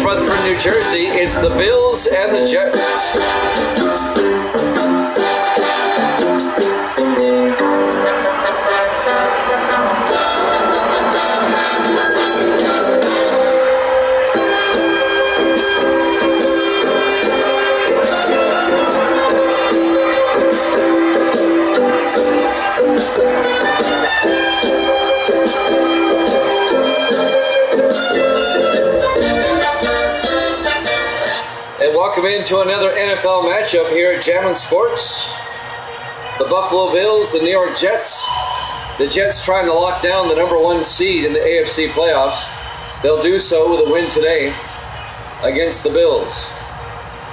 Rutherford, New Jersey. It's the Bills and the Jets. Welcome into another NFL matchup here at Jammin' Sports. The Buffalo Bills, the New York Jets. The Jets trying to lock down the number 1 seed in the AFC playoffs. They'll do so with a win today against the Bills.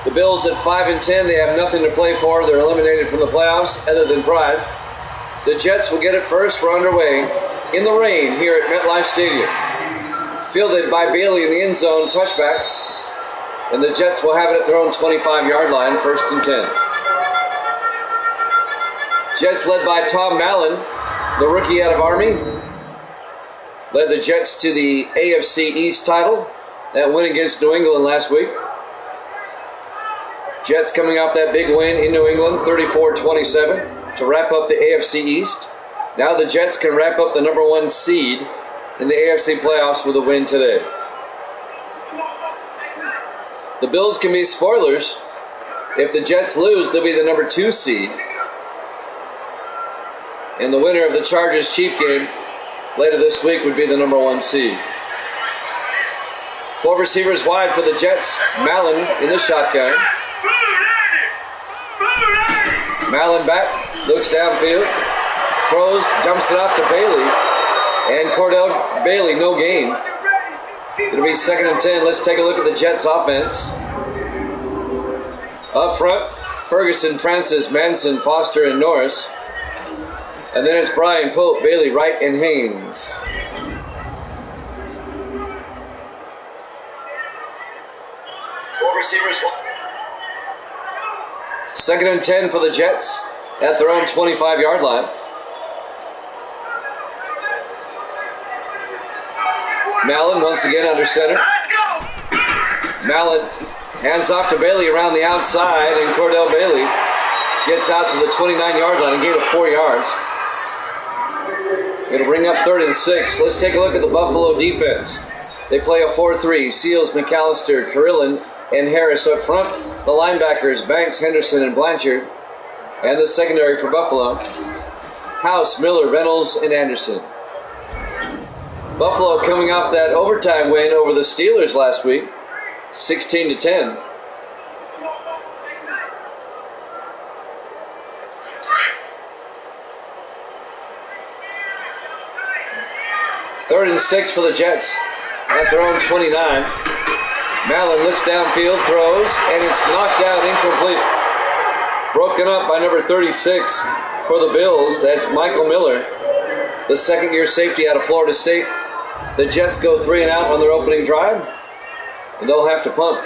The Bills at 5-10, they have nothing to play for. They're eliminated from the playoffs other than pride. The Jets will get it first. We're underway in the rain here at MetLife Stadium. Fielded by Bailey in the end zone, touchback. And the Jets will have it at their own 25-yard line, 1st and 10. Jets led by Tom Allen, the rookie out of Army. Led the Jets to the AFC East title. That win against New England last week. Jets coming off that big win in New England, 34-27, to wrap up the AFC East. Now the Jets can wrap up the number 1 seed in the AFC playoffs with a win today. The Bills can be spoilers. If the Jets lose, they'll be the number 2 seed. And the winner of the Chargers-Chiefs game later this week would be the number 1 seed. 4 receivers wide for the Jets. Mallon in the shotgun. Mallon back, looks downfield, throws, dumps it off to Bailey. And Cordell Bailey, no gain. It'll be 2nd and 10. Let's take a look at the Jets offense. Up front, Ferguson, Francis, Manson, Foster, and Norris. And then it's Brian, Pope, Bailey, Wright, and Haynes. Four receivers. 2nd and 10 for the Jets at their own 25-yard line. Mallon once again under center. Mallon hands off to Bailey around the outside, and Cordell Bailey gets out to the 29-yard line and gave it 4 yards. It'll bring up 3rd and 6. Let's take a look at the Buffalo defense. They play a 4-3. Seals, McAllister, Carillon, and Harris up front. The linebackers, Banks, Henderson, and Blanchard. And the secondary for Buffalo, House, Miller, Reynolds, and Anderson. Buffalo coming off that overtime win over the Steelers last week, 16-10. Third and 6 for the Jets at their own 29. Mallon looks downfield, throws, and it's knocked out, incomplete. Broken up by number 36 for the Bills. That's Michael Miller, the second-year safety out of Florida State. The Jets go 3 and out on their opening drive, and they'll have to punt.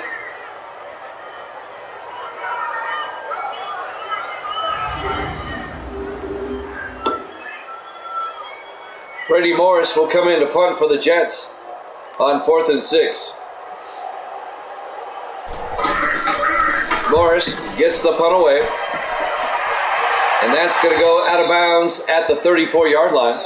Brady Morris will come in to punt for the Jets on 4th and 6. Morris gets the punt away, and that's going to go out of bounds at the 34-yard line.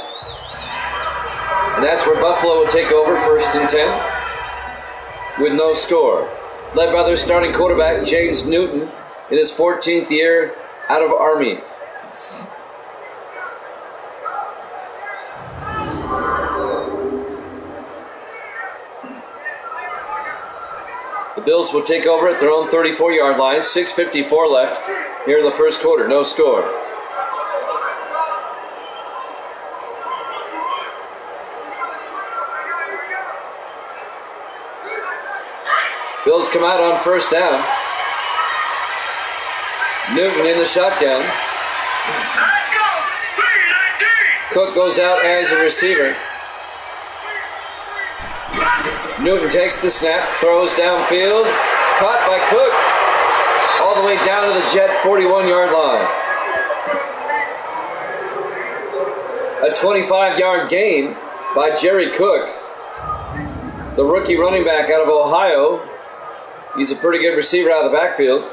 And that's where Buffalo will take over, 1st and 10, with no score. Led by their starting quarterback, James Newton, in his 14th year out of Army. The Bills will take over at their own 34-yard line. 6:54 left here in the first quarter. No score. Bills come out on 1st down. Newton in the shotgun. Cook goes out as a receiver. Newton takes the snap, throws downfield, caught by Cook, all the way down to the Jet 41-yard line. A 25-yard gain by Jerry Cook, the rookie running back out of Ohio, He's a pretty good receiver out of the backfield.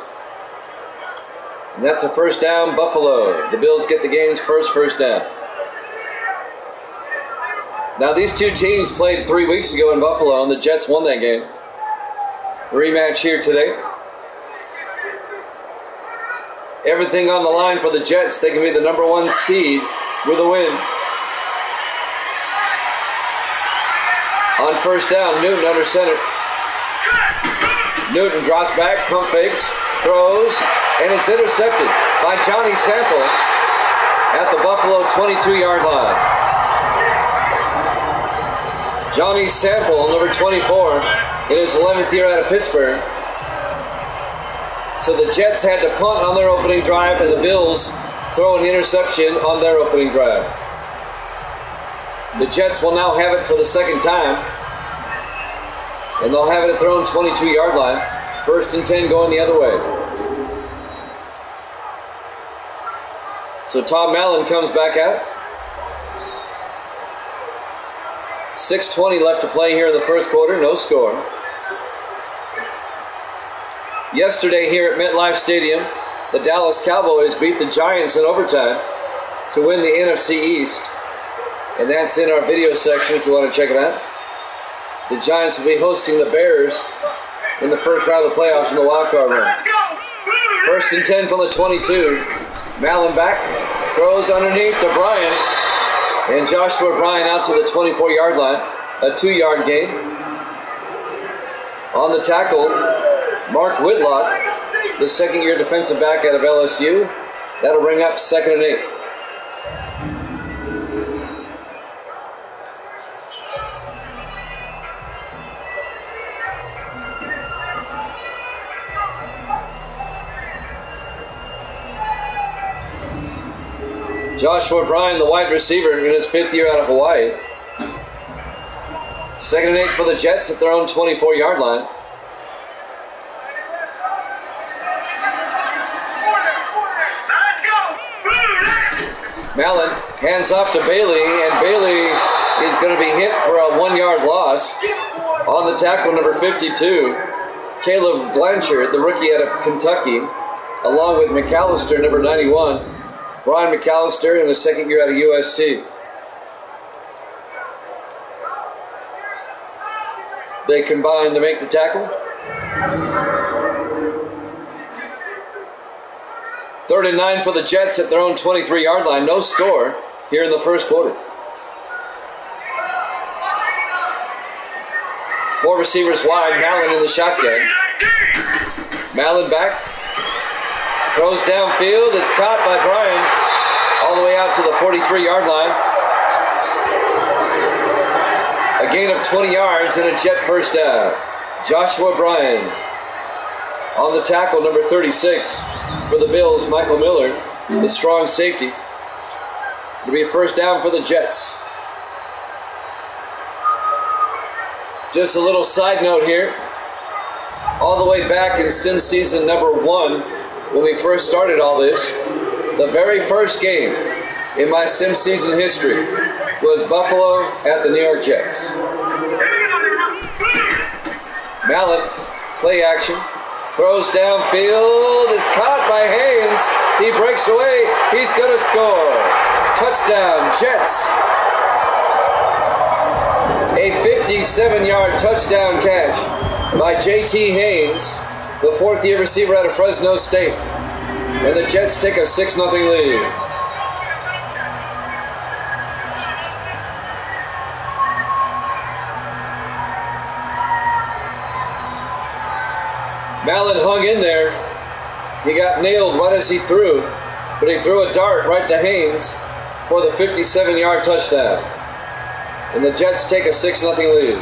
And that's a first down, Buffalo. The Bills get the game's first down. Now, these two teams played 3 weeks ago in Buffalo, and the Jets won that game. Rematch here today. Everything on the line for the Jets. They can be the number 1 seed with a win. On first down, Newton under center. Newton drops back, pump fakes, throws, and it's intercepted by Johnny Sample at the Buffalo 22-yard line. Johnny Sample, number 24, in his 11th year out of Pittsburgh. So the Jets had to punt on their opening drive, and the Bills throw an interception on their opening drive. The Jets will now have it for the second time, and they'll have it at their own 22-yard line. 1st and 10 going the other way. So Tom Allen comes back out. 6:20 left to play here in the first quarter. No score. Yesterday here at MetLife Stadium, the Dallas Cowboys beat the Giants in overtime to win the NFC East. And that's in our video section if you want to check it out. The Giants will be hosting the Bears in the first round of the playoffs in the wildcard round. 1st and 10 from the 22. Malin back, throws underneath to Bryant. And Joshua Bryant out to the 24-yard line. A 2-yard gain. On the tackle, Mark Whitlock, the second-year defensive back out of LSU. That'll bring up 2nd and 8. Joshua Bryant, the wide receiver, in his 5th year out of Hawaii. 2nd and 8 for the Jets at their own 24-yard line. Malin hands off to Bailey, and Bailey is going to be hit for a 1-yard loss. On the tackle, number 52, Caleb Blanchard, the rookie out of Kentucky, along with McAllister, number 91. Brian McAllister in his 2nd year out of USC. They combine to make the tackle. 3rd and 9 for the Jets at their own 23-yard line. No score here in the first quarter. 4 receivers wide. Malin in the shotgun. Malin back. Throws downfield. It's caught by Bryan all the way out to the 43-yard line. A gain of 20 yards and a Jet first down. Joshua Bryan on the tackle, number 36 for the Bills, Michael Miller, the strong safety. It'll be a first down for the Jets. Just a little side note here. All the way back in sim season number 1, when we first started all this, the very first game in my sim season history was Buffalo at the New York Jets. Mallet, play action, throws downfield, it's caught by Haynes, he breaks away, he's going to score. Touchdown, Jets. A 57-yard touchdown catch by J.T. Haynes, the 4th-year receiver out of Fresno State. And the Jets take a 6-0 lead. Malin hung in there. He got nailed right as he threw, but he threw a dart right to Haynes for the 57-yard touchdown. And the Jets take a 6-0 lead.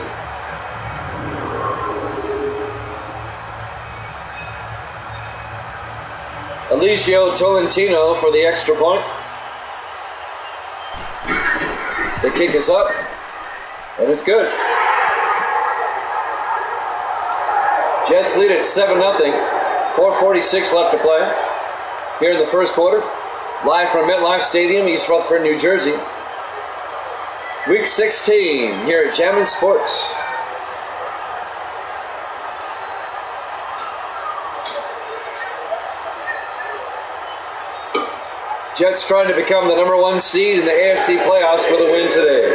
Alicio Tolentino for the extra point. The kick is up, and it's good. Jets lead at 7-0. 4:46 left to play here in the first quarter. Live from MetLife Stadium, East Rutherford, New Jersey. Week 16 here at Jammin' Sports. Jets trying to become the number 1 seed in the AFC playoffs with a win today.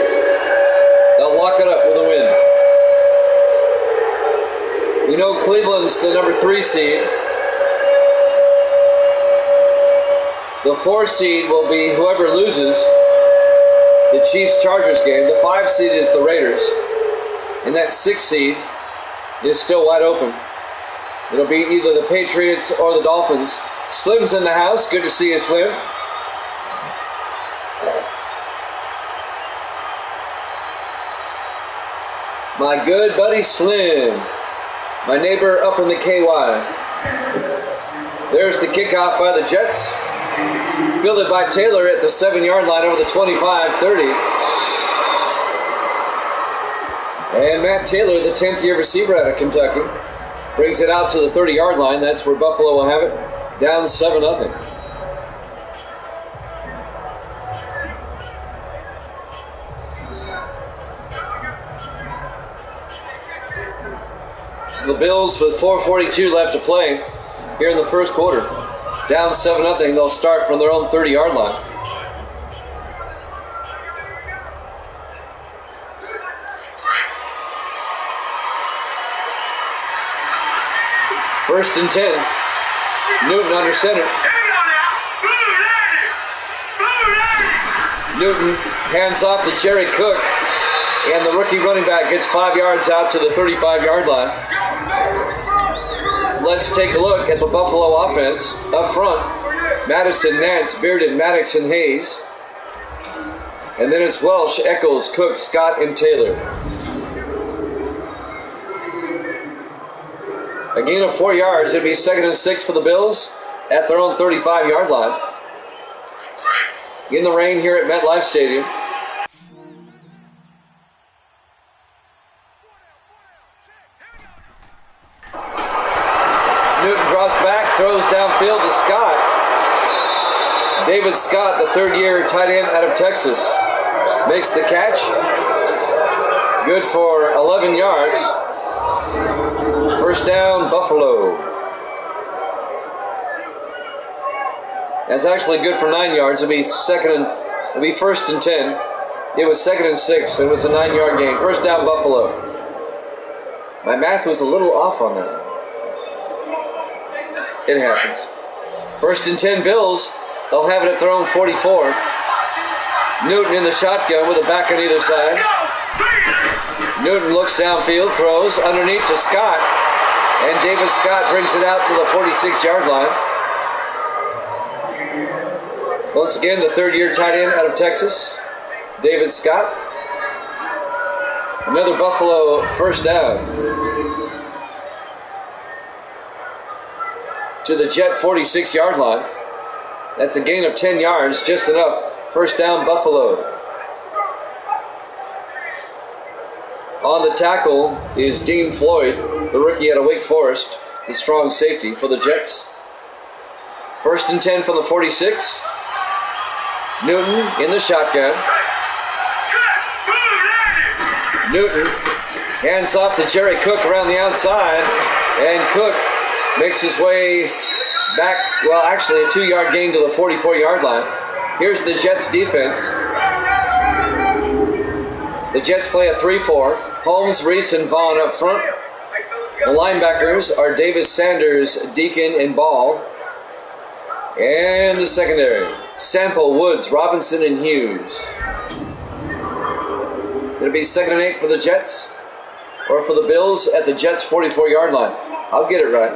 They'll lock it up with a win. We know Cleveland's the number 3 seed. The 4 seed will be whoever loses the Chiefs-Chargers game. The 5 seed is the Raiders. And that 6 seed is still wide open. It'll be either the Patriots or the Dolphins. Slim's in the house. Good to see you, Slim. My good buddy Slim. My neighbor up in the KY. There's the kickoff by the Jets. Fielded by Taylor at the 7-yard line over the 25-30. And Matt Taylor, the 10th year receiver out of Kentucky, brings it out to the 30-yard line. That's where Buffalo will have it. Down 7-0. So the Bills with 4:42 left to play here in the first quarter. Down 7-0. They'll start from their own 30-yard line. First and 10. Newton under center. Newton hands off to Jerry Cook, and the rookie running back gets 5 yards out to the 35-yard line. Let's take a look at the Buffalo offense. Up front, Madison, Nance, Bearden, Maddox, and Hayes. And then it's Welsh, Eccles, Cook, Scott, and Taylor. A gain of 4 yards. It'd be 2nd and 6 for the Bills at their own 35-yard line. In the rain here at MetLife Stadium. Newton draws back, throws downfield to Scott. David Scott, the 3rd-year tight end out of Texas, makes the catch. Good for 11 yards. First down, Buffalo. That's actually good for 9 yards. It'll be 1st and 10. It was 2nd and 6. It was a 9-yard gain. First down, Buffalo. My math was a little off on that. It happens. 1st and 10 Bills. They'll have it at their own 44. Newton in the shotgun with a back on either side. Newton looks downfield, throws underneath to Scott. And David Scott brings it out to the 46-yard line. Once again, the 3rd-year tight end out of Texas, David Scott. Another Buffalo first down. To the Jet 46-yard line. That's a gain of 10 yards, just enough. First down, Buffalo. On the tackle is Dean Floyd, the rookie out of Wake Forest, the strong safety for the Jets. 1st and 10 from the 46. Newton in the shotgun. Newton hands off to Jerry Cook around the outside, and Cook makes his way back, well, actually a 2-yard gain to the 44-yard line. Here's the Jets defense. The Jets play a 3-4. Holmes, Reese, and Vaughn up front. The linebackers are Davis, Sanders, Deacon, and Ball. And the secondary, Sample, Woods, Robinson, and Hughes. It'll be 2nd and 8 for the Jets, or for the Bills at the Jets' 44-yard line. I'll get it right.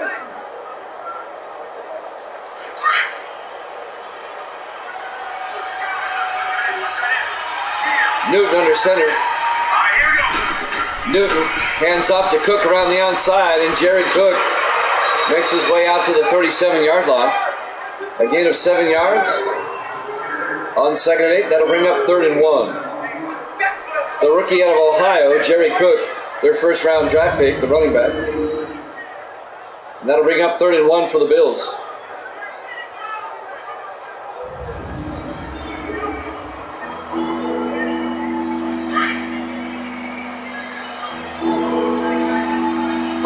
Newton under center. Newton hands off to Cook around the outside, and Jerry Cook makes his way out to the 37-yard line. A gain of 7 yards. On 2nd and 8, that'll bring up 3rd and 1. The rookie out of Ohio, Jerry Cook, their first-round draft pick, the running back. And that'll bring up 3rd and 1 for the Bills.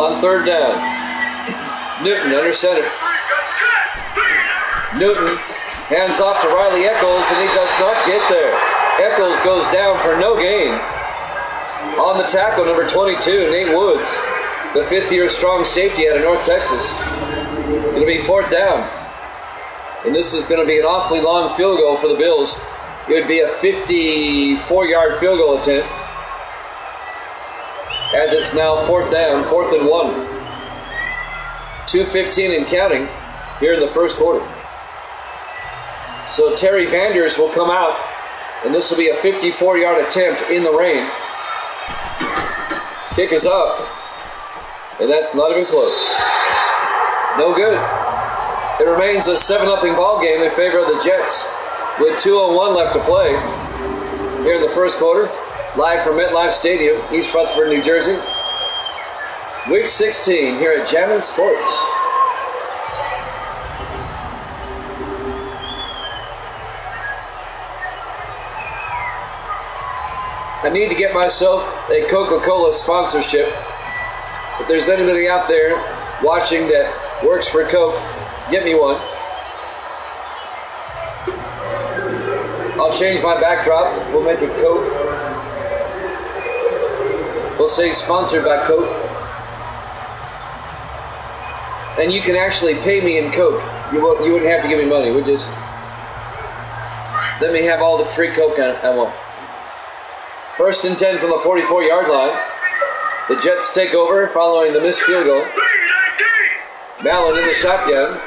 On 3rd down, Newton under center. Newton Hands off to Riley Eccles, and he does not get there. Eccles goes down for no gain. On the tackle, number 22, Nate Woods, the fifth-year strong safety out of North Texas. It'll be 4th down. And this is going to be an awfully long field goal for the Bills. It would be a 54-yard field goal attempt, as it's now 4th down, 4th and 1. 2:15 and counting here in the first quarter. So Terry Vanders will come out, and this will be a 54-yard attempt in the rain. Kick is up, and that's not even close. No good. It remains a 7-0 ball game in favor of the Jets with 2:01 left to play here in the first quarter. Live from MetLife Stadium, East Rutherford, New Jersey. Week 16 here at Jammin' Sports. I need to get myself a Coca-Cola sponsorship. If there's anybody out there watching that works for Coke, get me one. I'll change my backdrop. We'll make it Coke. We'll say sponsored by Coke. And you can actually pay me in Coke. You wouldn't have to give me money. We'd just let me have all the free Coke I want. 1st and 10 from the 44-yard line. The Jets take over following the missed field goal. Mallon in the shotgun.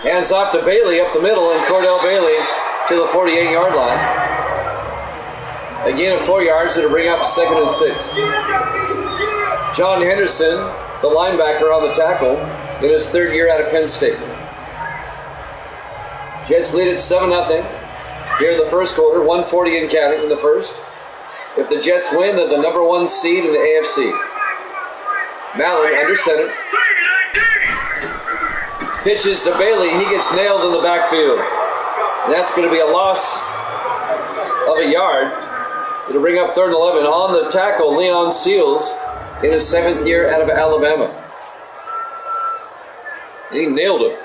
Hands off to Bailey up the middle, and Cordell Bailey to the 48-yard line. A gain of 4 yards to bring up 2nd and 6. John Henderson, the linebacker, on the tackle in his 3rd year out of Penn State. Jets lead at 7-0 here in the first quarter. 1:40 and counting in the first. If the Jets win, they're the number 1 seed in the AFC. Mallon under center. Pitches to Bailey. He gets nailed in the backfield. And that's going to be a loss of a yard. It'll bring up 3rd and 11. On the tackle, Leon Seals in his 7th year out of Alabama. And he nailed him.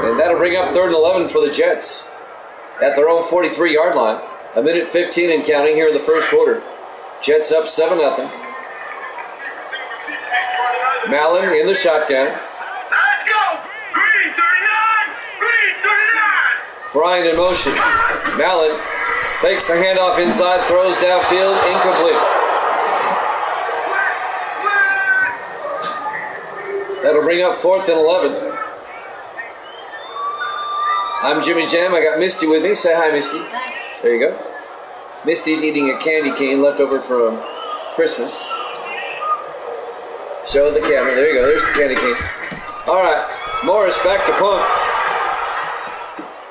And that'll bring up 3rd and 11 for the Jets at their own 43-yard line. 1:15 and counting here in the first quarter. Jets up 7-0. Mallon in the shotgun. Let's go! Green 39! Green 39! Bryant in motion. Mallon takes the handoff inside, throws downfield, incomplete. That'll bring up 4th and 11. I'm Jimmy Jam. I got Misty with me. Say hi, Misty. There you go. Misty's eating a candy cane left over from Christmas. Show the camera. There you go. There's the candy cane. All right. Morris back to punt.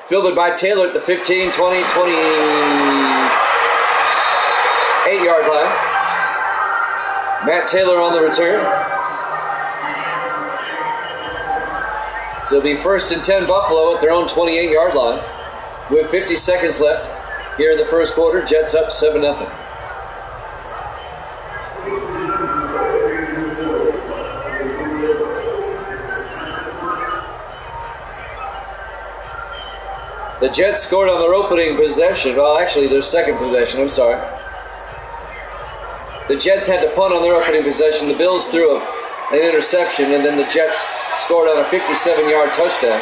Fielded by Taylor at the 15, 20, 28-yard line. Matt Taylor on the return. So it'll be 1st and 10 Buffalo at their own 28-yard line. With 50 seconds left here in the first quarter. Jets up 7-0. The Jets scored on their opening possession. Well, actually, their second possession. I'm sorry. The Jets had to punt on their opening possession. The Bills threw an interception, and then the Jets scored on a 57-yard touchdown.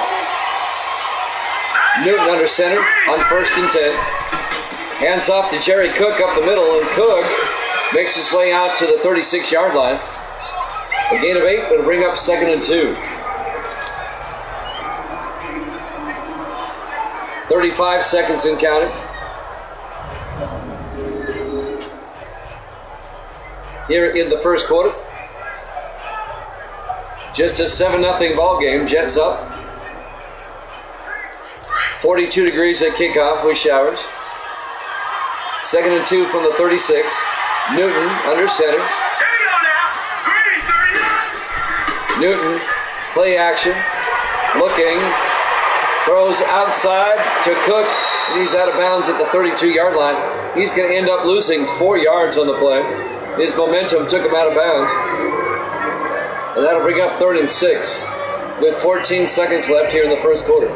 Newton under center on 1st and 10. Hands off to Jerry Cook up the middle, and Cook makes his way out to the 36-yard line. A gain of 8, but it'll bring up 2nd and 2. 35 seconds in counting. Here in the first quarter. Just a 7-0 ball game. Jets up. 42 degrees at kickoff with showers. 2nd and 2 from the 36. Newton under center. Newton, play action. Looking. Throws outside to Cook, and he's out of bounds at the 32-yard line. He's going to end up losing 4 yards on the play. His momentum took him out of bounds. And that'll bring up 3rd and 6 with 14 seconds left here in the first quarter.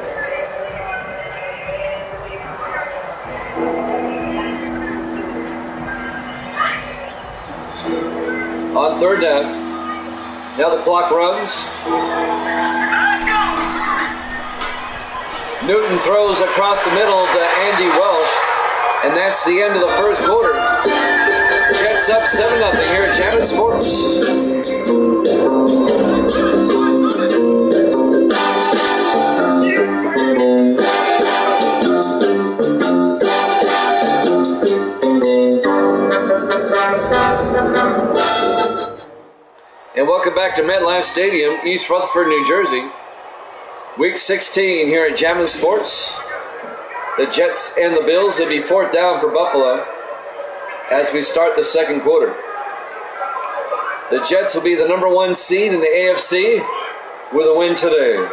On 3rd down. Now the clock runs. Newton throws across the middle to Andy Welsh. And that's the end of the first quarter. Jets up 7-0 here at Chapman Sports. And welcome back to MetLife Stadium, East Rutherford, New Jersey. Week 16 here at Chapman Sports. The Jets and the Bills. It'll be 4th down for Buffalo as we start the second quarter. The Jets will be the number 1 seed in the AFC with a win today.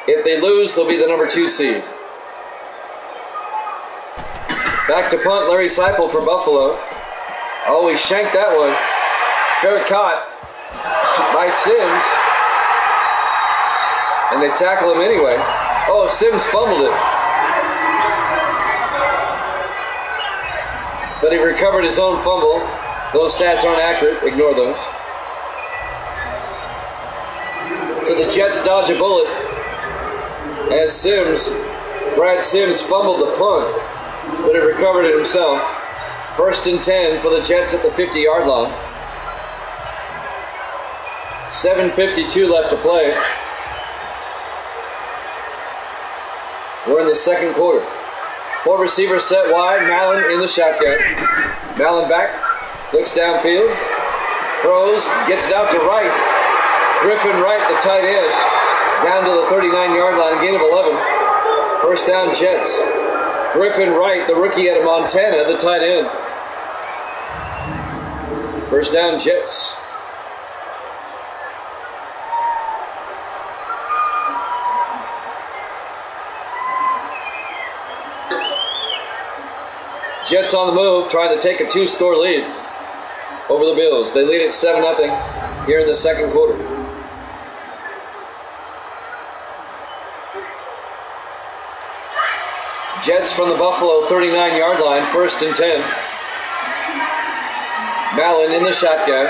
If they lose, they'll be the number 2 seed. Back to punt, Larry Seipel for Buffalo. Oh, he shanked that one. Fair caught by Sims. And they tackle him anyway. Oh, Sims fumbled it. But he recovered his own fumble. Those stats aren't accurate. Ignore those. So the Jets dodge a bullet as Brad Sims fumbled the punt, but he recovered it himself. 1st and 10 for the Jets at the 50-yard line. 7:52 left to play. We're in the second quarter. 4 receivers set wide. Mallon in the shotgun. Mallon back. Looks downfield. Throws. Gets it out to Wright. Griffin Wright, the tight end. Down to the 39-yard line. Gain of 11. 1st down Jets. Griffin Wright, the rookie out of Montana, the tight end. 1st down Jets. Jets on the move, trying to take a 2-score lead over the Bills. They lead at 7-0 here in the second quarter. Jets from the Buffalo 39-yard line, 1st and 10. Mallon in the shotgun.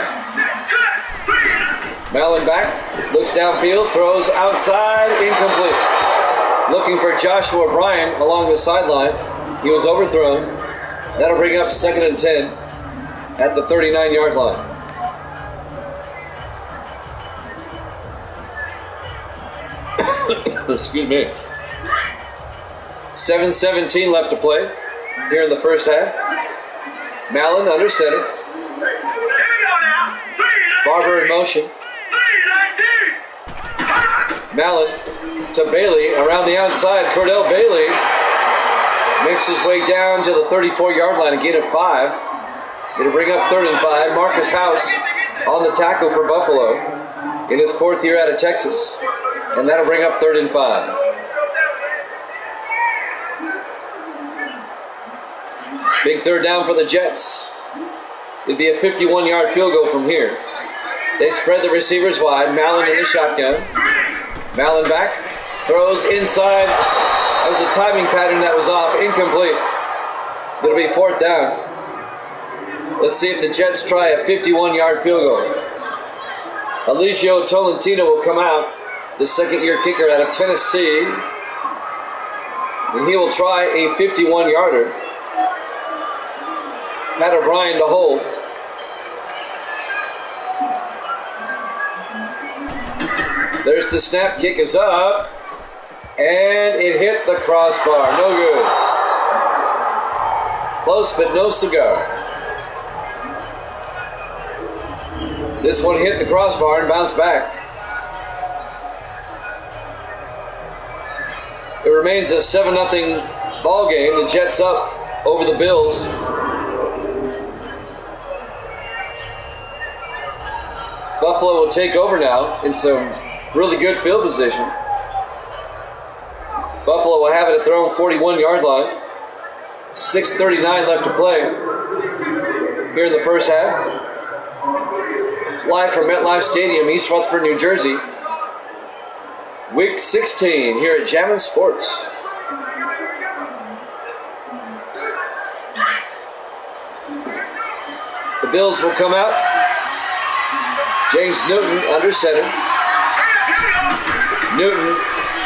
Mallon back, looks downfield, throws outside, incomplete. Looking for Joshua Bryan along the sideline. He was overthrown. That'll bring up 2nd and 10 at the 39-yard line. Excuse me. 7:17 left to play here in the first half. Mallon under center. Barber in motion. Mallon to Bailey around the outside. Cordell Bailey makes his way down to the 34-yard line, a gain of 5. It'll bring up 3rd and 5. Marcus House on the tackle for Buffalo in his 4th year out of Texas. And that'll bring up 3rd and 5. Big 3rd down for the Jets. It'd be a 51-yard field goal from here. They spread the receivers wide. Mallon in the shotgun. Mallon back. Throws inside. That was a timing pattern that was off. Incomplete. It'll be 4th down. Let's see if the Jets try a 51-yard field goal. Alicio Tolentino will come out, the 2nd-year kicker out of Tennessee. And he will try a 51-yarder. Pat O'Brien to hold. There's the snap. Kick is up. And it hit the crossbar. No good. Close, but no cigar. This one hit the crossbar and bounced back. It remains a 7-0 ball game. The Jets up over the Bills. Buffalo will take over now in some really good field position. Buffalo will have it at their own 41-yard line. 6:39 left to play here in the first half. live from MetLife Stadium, East Rutherford, New Jersey. Week 16 here at Jammin' Sports. The Bills will come out. James Newton under center. Newton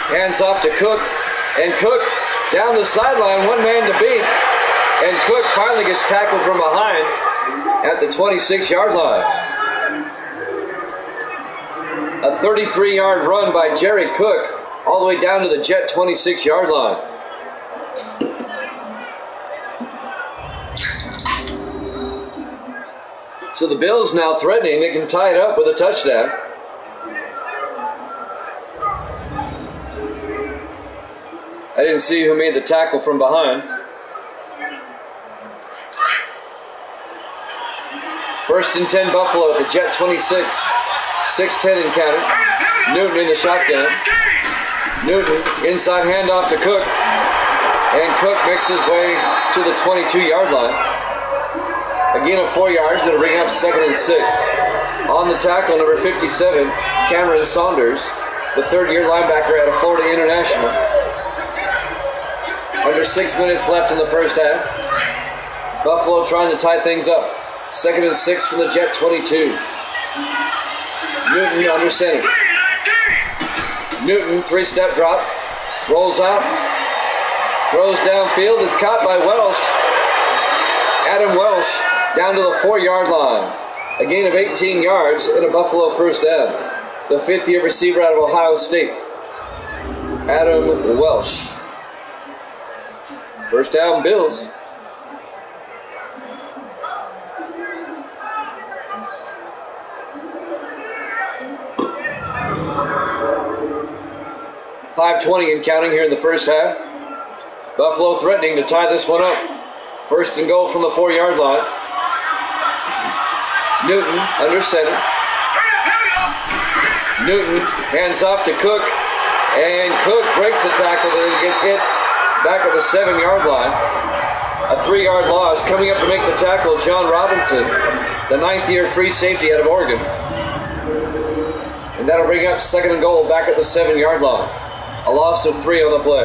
hands off to Cook, and Cook down the sideline, one man to beat, and Cook finally gets tackled from behind at the 26-yard line. A 33-yard run by Jerry Cook all the way down to the Jet 26-yard line. So the Bills now threatening they can tie it up with a touchdown. I didn't see who made the tackle from behind. First and 10 Buffalo at the Jet 26. 6-10 in counting. Newton in the shotgun. Newton inside handoff to Cook. And Cook makes his way to the 22-yard line. Again of 4 yards. It'll bring up 2nd and 6. On the tackle, number 57, Cameron Saunders, the third-year linebacker out of Florida International. Under 6 minutes left in the first half. Buffalo trying to tie things up. 2nd and 6 from the Jet 22. Newton under center. Newton, 3-step drop. Rolls out. Throws downfield. Is caught by Welsh. Adam Welsh down to the 4-yard line. A gain of 18 yards in a Buffalo first down. The 5th-year receiver out of Ohio State. Adam Welsh. First down, Bills. .520 and counting here in the first half. Buffalo threatening to tie this one up. First and goal from the 4-yard line. Newton under center. Newton hands off to Cook. And Cook breaks the tackle and gets hit back at the 7-yard line. A 3-yard loss. Coming up to make the tackle, John Robinson, the 9th-year free safety out of Oregon. And that'll bring up 2nd and goal back at the 7-yard line. A loss of 3 on the play.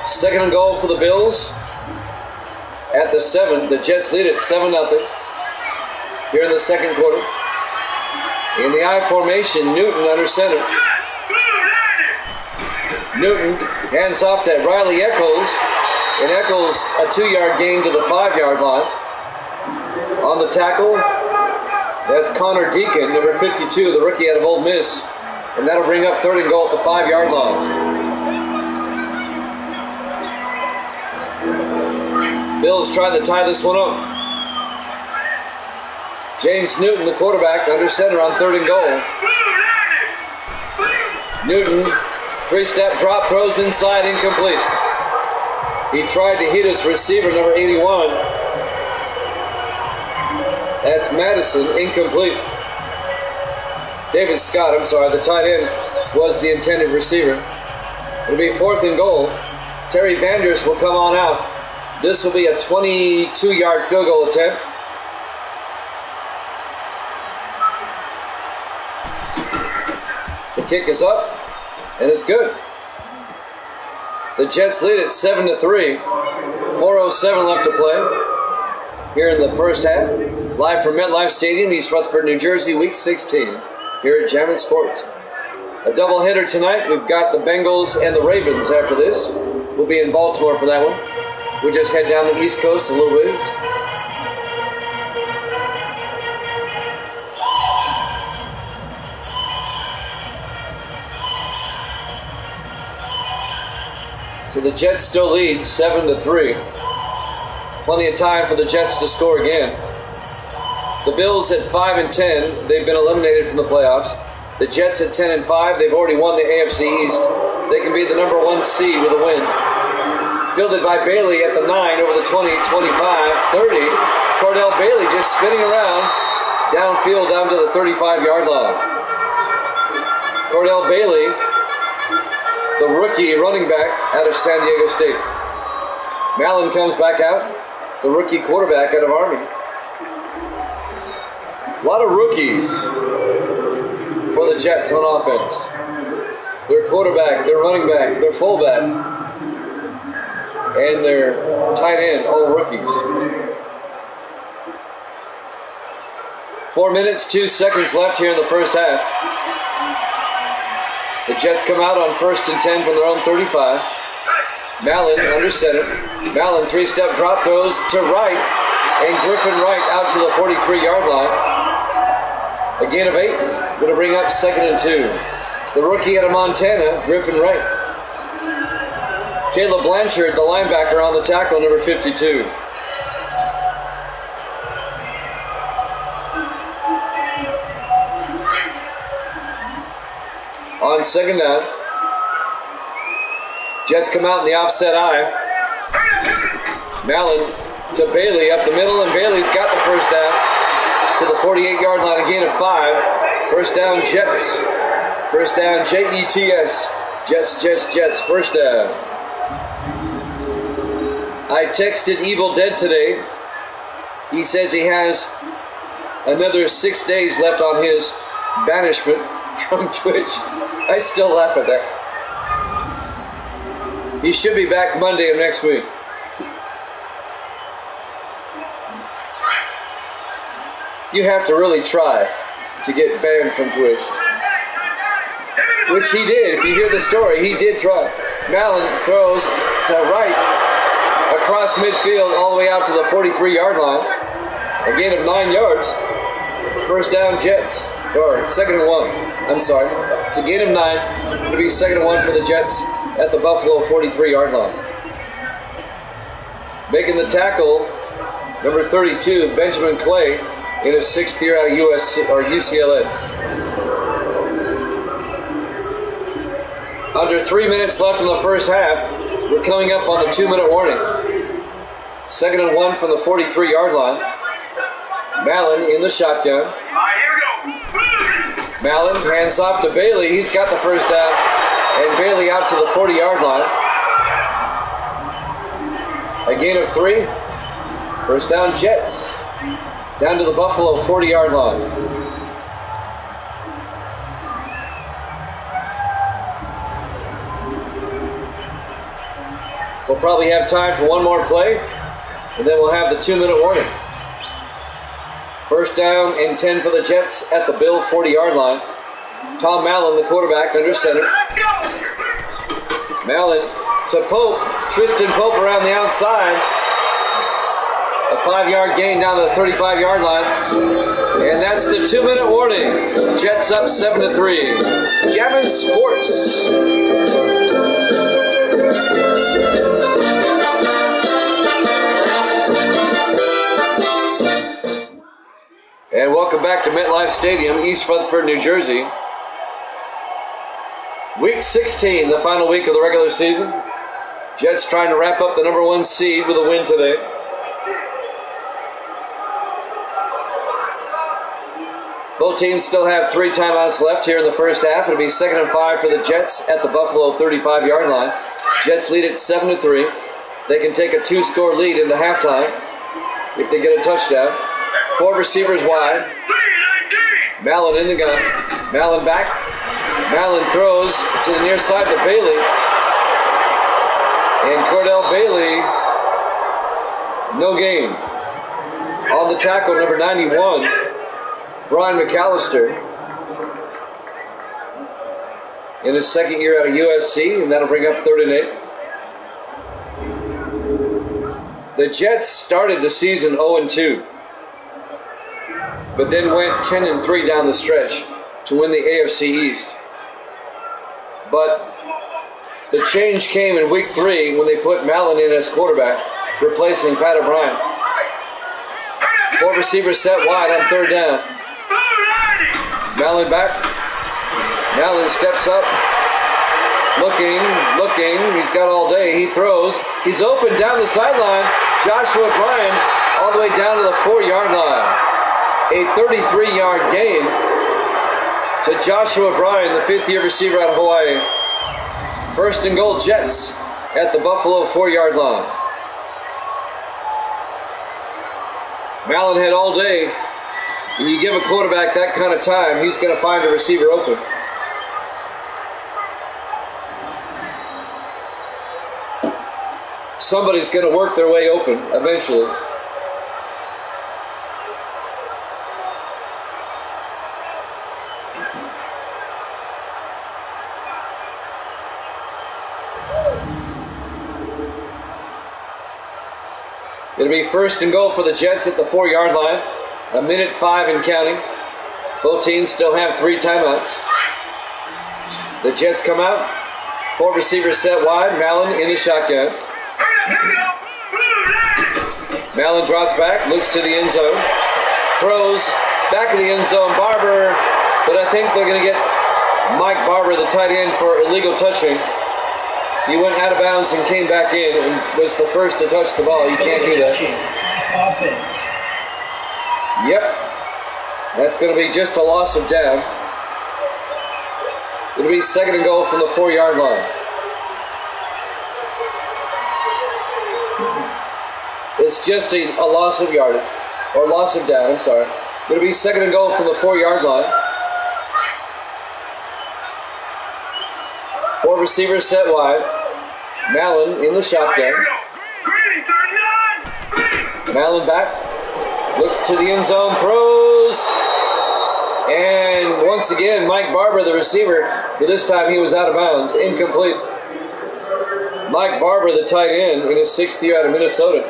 Second and goal for the Bills. At the 7, the Jets lead at 7-0 here in the second quarter. In the I formation, Newton under center. Newton hands off to Riley Eccles. And Eccles, a 2-yard gain to the 5-yard line. On the tackle, that's Connor Deacon, number 52, the rookie out of Ole Miss. And that'll bring up 3rd and goal at the 5-yard line. Bills trying to tie this one up. James Newton, the quarterback, under center on 3rd and goal. Newton, 3-step drop, throws inside, incomplete. He tried to hit his receiver, number 81. That's Madison, incomplete. David Scott, the tight end, was the intended receiver. It'll be 4th and goal. Terry Vanders will come on out. This will be a 22-yard field goal attempt. The kick is up, and it's good. The Jets lead at 7-3. 4:07 left to play here in the first half. Live from MetLife Stadium, East Rutherford, New Jersey, Week 16 here at Jammin' Sports. A doubleheader tonight. We've got the Bengals and the Ravens after this. We'll be in Baltimore for that one. We just head down the East Coast a little ways. So the Jets still lead 7-3. Plenty of time for the Jets to score again. The Bills at 5-10. They've been eliminated from the playoffs. The Jets at 10-5. They've already won the AFC East. They can be the number 1 seed with a win. Fielded by Bailey at the 9 over the 20, 25, 30. Cordell Bailey just spinning around downfield down to the 35-yard line. Cordell Bailey the rookie running back out of San Diego State. Mallon comes back out, the rookie quarterback out of Army. A lot of rookies for the Jets on offense. Their quarterback, their running back, their fullback, and their tight end, all rookies. 4 minutes, 2 seconds left here in the first half. The Jets come out on 1st and 10 from their own 35. Mallon under center. Mallon 3-step drop throws to right, and Griffin Wright out to the 43-yard line. A gain of 8, going to bring up 2nd and 2. The rookie out of Montana, Griffin Wright. Caleb Blanchard, the linebacker, on the tackle, number 52. On 2nd down, Jets come out in the offset eye. Mallon to Bailey up the middle, and Bailey's got the first down to the 48-yard line, a gain of 5. First down, Jets. First down, Jets. Jets, first down. I texted Evil Dead today. He says he has another 6 days left on his banishment from Twitch. I still laugh at that. He should be back Monday of next week. You have to really try to get banned from Twitch. Which he did. If you hear the story, he did try. Mallon throws to right, across midfield, all the way out to the 43-yard line. A gain of 9 yards. First down, Jets. Or 2nd and 1. I'm sorry. It's a gain of 9. It'll be 2nd and 1 for the Jets at the Buffalo 43-yard line. Making the tackle, number 32, Benjamin Clay, in his 6th year out of UCLA. Under 3 minutes left in the first half. We're coming up on the 2-minute warning. 2nd and 1 from the 43-yard line. Mallon in the shotgun. Mallon hands off to Bailey. He's got the first down. And Bailey out to the 40-yard line. A gain of 3. First down, Jets. Down to the Buffalo 40-yard line. We'll probably have time for one more play, and then we'll have the 2-minute warning. First down and 10 for the Jets at the Bill 40-yard line. Tom Mallon, the quarterback, under center. Mallon to Pope. Tristan Pope around the outside. A 5-yard gain down to the 35-yard line. And that's the 2-minute warning. Jets up 7-3. Jammin' Sports. And welcome back to MetLife Stadium, East Rutherford, New Jersey. Week 16, the final week of the regular season. Jets trying to wrap up the number 1 seed with a win today. Both teams still have 3 timeouts left here in the first half. It'll be 2nd and 5 for the Jets at the Buffalo 35-yard line. Jets lead at 7-3. They can take a 2-score lead into halftime if they get a touchdown. 4 receivers wide. Mallon in the gun. Mallon back. Mallon throws to the near side to Bailey. And Cordell Bailey, no gain. On the tackle, number 91, Brian McAllister. In his 2nd year out of USC, and that'll bring up 3rd and 8. The Jets started the season 0-2. But then went 10-3 down the stretch to win the AFC East. But the change came in week 3 when they put Mallon in as quarterback, replacing Pat O'Brien. 4 receivers set wide on 3rd down. Mallon back. Mallon steps up. Looking. He's got all day. He throws. He's open down the sideline. Joshua Bryan all the way down to the 4-yard line. A 33-yard gain to Joshua Bryan, the 5th-year receiver out of Hawaii. First and goal, Jets at the Buffalo 4-yard line. Mallon had all day. And you give a quarterback that kind of time, he's going to find a receiver open. Somebody's going to work their way open eventually. It'll be first and goal for the Jets at the 4-yard line. 1:05 and counting. Both teams still have 3 timeouts. The Jets come out. 4 receivers set wide. Mallon in the shotgun. Mallon drops back, looks to the end zone. Throws back of the end zone. Barber. But I think they're going to get Mike Barber, the tight end, for illegal touching. He went out of bounds and came back in and was the first to touch the ball. You can't do that. Offense. Yep. That's going to be just a loss of down. It'll be second and goal from the 4-yard line. It's just a loss of yardage. Or loss of down, I'm sorry. It'll be second and goal from the 4-yard line. 4 receivers set wide. Mallon in the shotgun. Mallon back. Looks to the end zone. Throws. And once again, Mike Barber, the receiver, but this time he was out of bounds. Incomplete. Mike Barber, the tight end, in his 6th year out of Minnesota.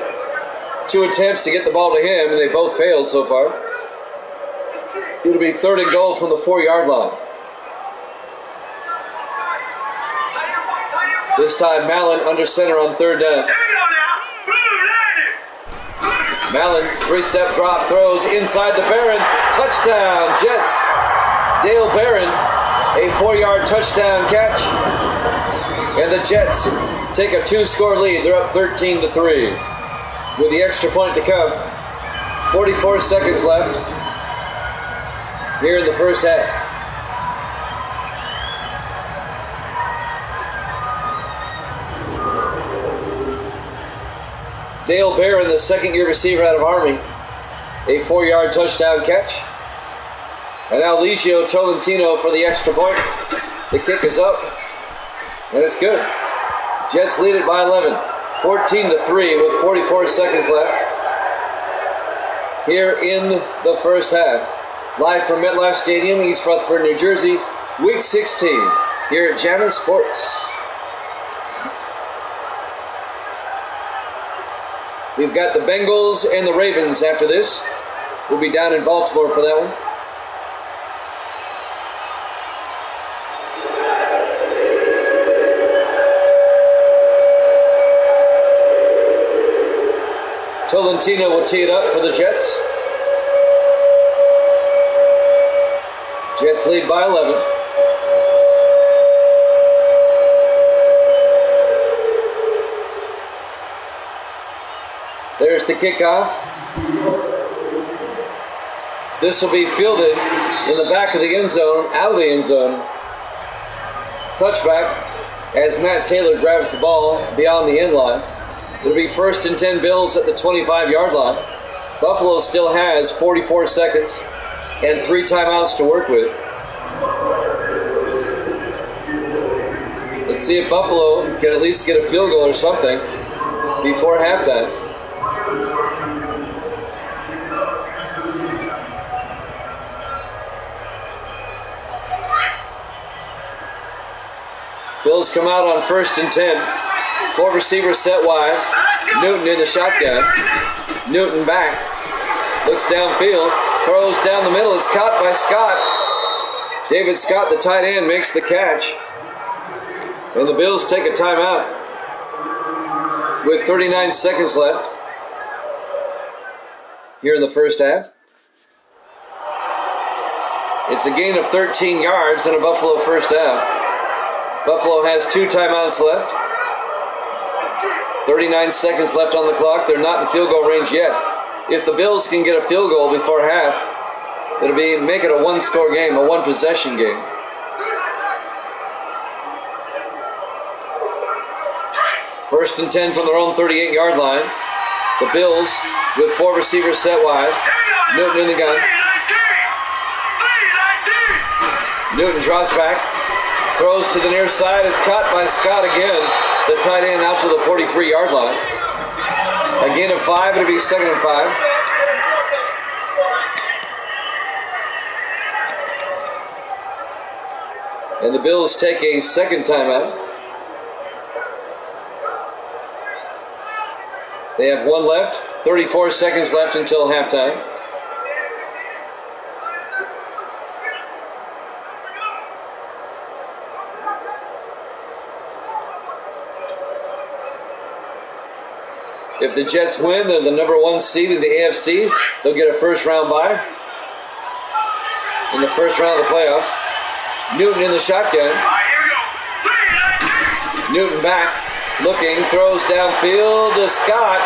2 attempts to get the ball to him, and they both failed so far. It'll be third and goal from the 4-yard line. This time, Mallon under center on third down. Mallon, 3-step drop, throws inside to Barron. Touchdown, Jets. Dale Barron, a 4-yard touchdown catch. And the Jets take a 2-score lead. They're up 13-3. With the extra point to come. 44 seconds left here in the first half. Dale Barron, the 2nd-year receiver out of Army, a 4-yard touchdown catch. And now Ligio Tolentino for the extra point. The kick is up, and it's good. Jets lead it by 11, 14-3 with 44 seconds left here in the first half. Live from MetLife Stadium, East Rutherford, New Jersey, Week 16 here at Jammin' Sports. We've got the Bengals and the Ravens after this. We'll be down in Baltimore for that one. Tolentino will tee it up for the Jets. Jets lead by 11. There's the kickoff. This will be fielded in the back of the end zone, out of the end zone. Touchback as Matt Taylor grabs the ball beyond the end line. It'll be first and 10 Bills at the 25-yard line. Buffalo still has 44 seconds and 3 timeouts to work with. Let's see if Buffalo can at least get a field goal or something before halftime. Bills come out on first and 10. 4 receivers set wide. Newton in the shotgun. Newton back. Looks downfield. Throws down the middle. It's caught by Scott. David Scott, the tight end, makes the catch. And the Bills take a timeout with 39 seconds left here in the first half. It's a gain of 13 yards and a Buffalo first down. Buffalo has 2 timeouts left. 39 seconds left on the clock. They're not in field goal range yet. If the Bills can get a field goal before half, it'll make it a 1-score game, a 1-possession game. First and 10 from their own 38-yard line. The Bills with 4 receivers set wide. Newton in the gun. Newton draws back. Throws to the near side. Is caught by Scott again. The tight end out to the 43-yard line. Again of 5. It'll be second and 5. And the Bills take a second timeout. They have 1 left. 34 seconds left until halftime. If the Jets win, they're the number 1 seed in the AFC. They'll get a first-round bye in the first round of the playoffs. Newton in the shotgun. Newton back, looking, throws downfield to Scott,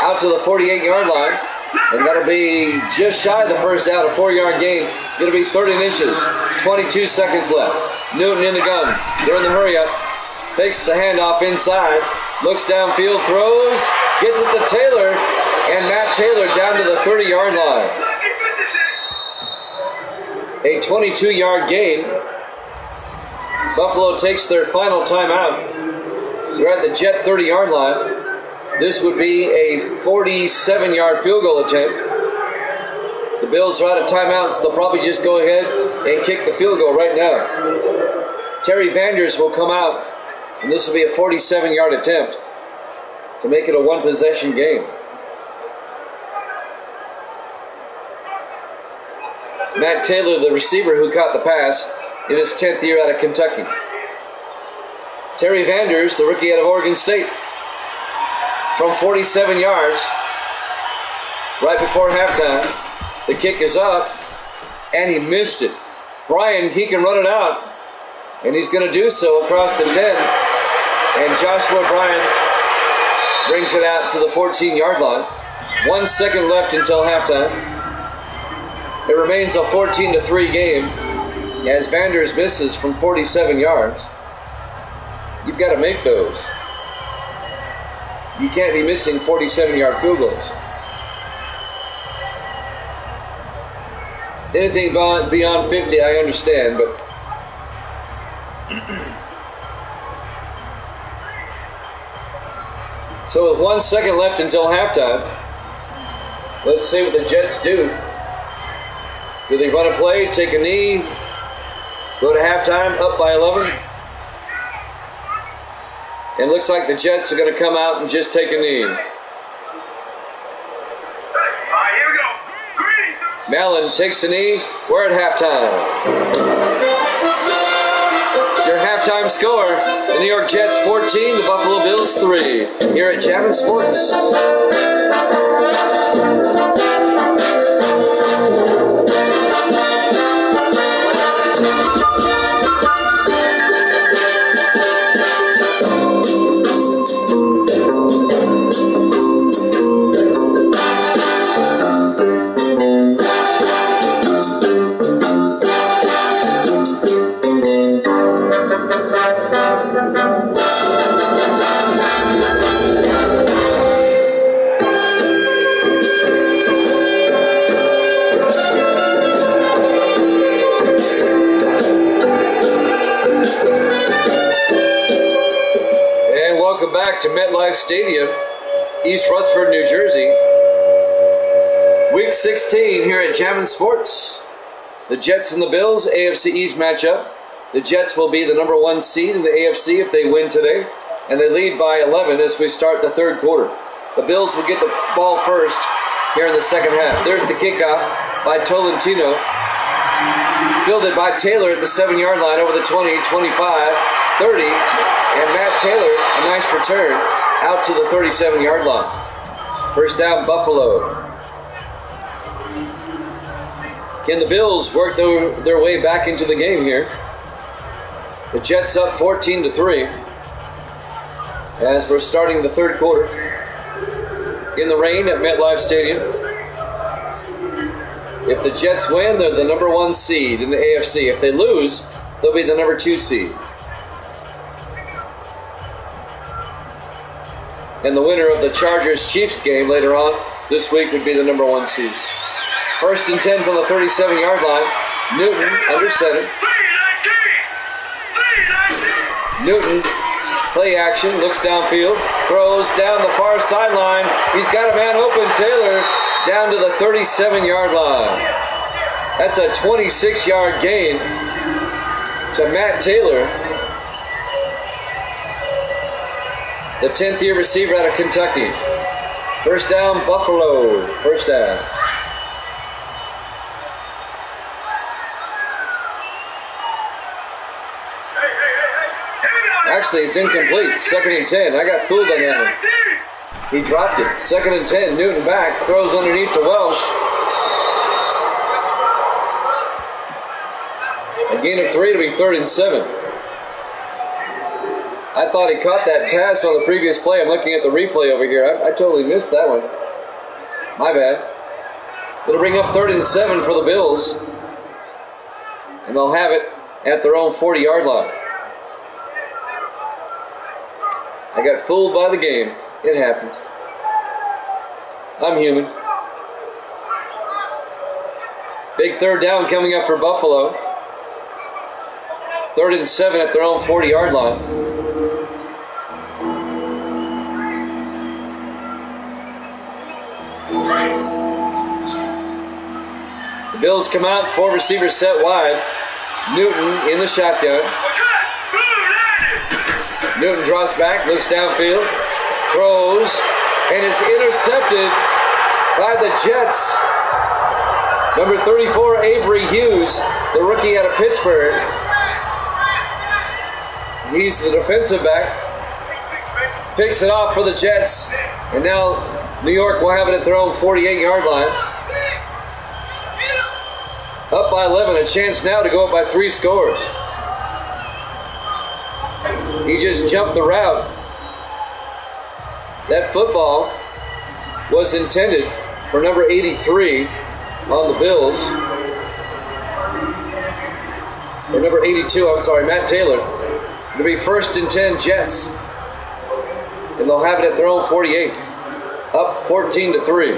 out to the 48-yard line. And that'll be just shy of the first out, a 4-yard gain. It'll be 30 inches, 22 seconds left. Newton in the gun, they're in the hurry-up. Fakes the handoff inside, looks downfield, throws, gets it to Taylor, and Matt Taylor down to the 30-yard line. A 22-yard gain. Buffalo takes their final timeout. They're at the Jet 30-yard line. This would be a 47-yard field goal attempt. The Bills are out of timeouts. They'll probably just go ahead and kick the field goal right now. Terry Vanders will come out, and this will be a 47-yard attempt to make it a one-possession game. Matt Taylor, the receiver who caught the pass in his 10th year out of Kentucky. Terry Vanders, the rookie out of Oregon State, from 47 yards, right before halftime. The kick is up, and he missed it. Bryan, he can run it out, and he's going to do so across the 10. And Joshua Bryan brings it out to the 14-yard line. 1 second left until halftime. It remains a 14-3 game as Vanders misses from 47 yards. You've got to make those. You can't be missing 47-yard field goals. Anything beyond 50, I understand, but so with 1 second left until halftime, let's see what the Jets do. Do they run a play, take a knee, go to halftime, up by 11? It looks like the Jets are going to come out and just take a knee. Here we go. Green. Mallon takes a knee. We're at halftime. Your halftime score, the New York Jets 14, the Buffalo Bills 3. Here at Jammin' Sports. Back to MetLife Stadium, East Rutherford, New Jersey. Week 16 here at Jammin' Sports. The Jets and the Bills, AFC East matchup. The Jets will be the number 1 seed in the AFC if they win today, and they lead by 11 as we start the third quarter. The Bills will get the ball first here in the second half. There's the kickoff by Tolentino. Fielded by Taylor at the 7-yard line over the 20, 25, 30. And Matt Taylor, a nice return, out to the 37-yard line. First down, Buffalo. Can the Bills work their way back into the game here? The Jets up 14-3 as we're starting the third quarter. In the rain at MetLife Stadium. If the Jets win, they're the number 1 seed in the AFC. If they lose, they'll be the number 2 seed. And the winner of the Chargers-Chiefs game later on this week would be the number 1 seed. 1st and 10 from the 37-yard line. Newton under center. Newton, play action, looks downfield, throws down the far sideline. He's got a man open, Taylor, down to the 37-yard line. That's a 26-yard gain to Matt Taylor, the 10th-year receiver out of Kentucky. First down, Buffalo. First down. Actually, it's incomplete. 2nd and 10. I got fooled on that one. He dropped it. 2nd and 10. Newton back. Throws underneath to Welsh. A gain of 3 to be 3rd and 7. I thought he caught that pass on the previous play. I'm looking at the replay over here. I totally missed that one. My bad. It'll bring up 3rd and 7 for the Bills. And they'll have it at their own 40-yard line. I got fooled by the game. It happens. I'm human. Big 3rd down coming up for Buffalo. 3rd and 7 at their own 40-yard line. The Bills come out, 4 receivers set wide. Newton in the shotgun. Newton drops back, looks downfield, throws, and is intercepted by the Jets. Number 34, Avery Hughes, the rookie out of Pittsburgh. He's the defensive back. Picks it off for the Jets, and now New York will have it at their own 48-yard line. Up by 11, a chance now to go up by 3 scores. He just jumped the route. That football was intended for number 83 on the Bills. Or number 82, I'm sorry, Matt Taylor. It'll be 1st and 10 Jets. And they'll have it at their own 48. Up 14 to 3.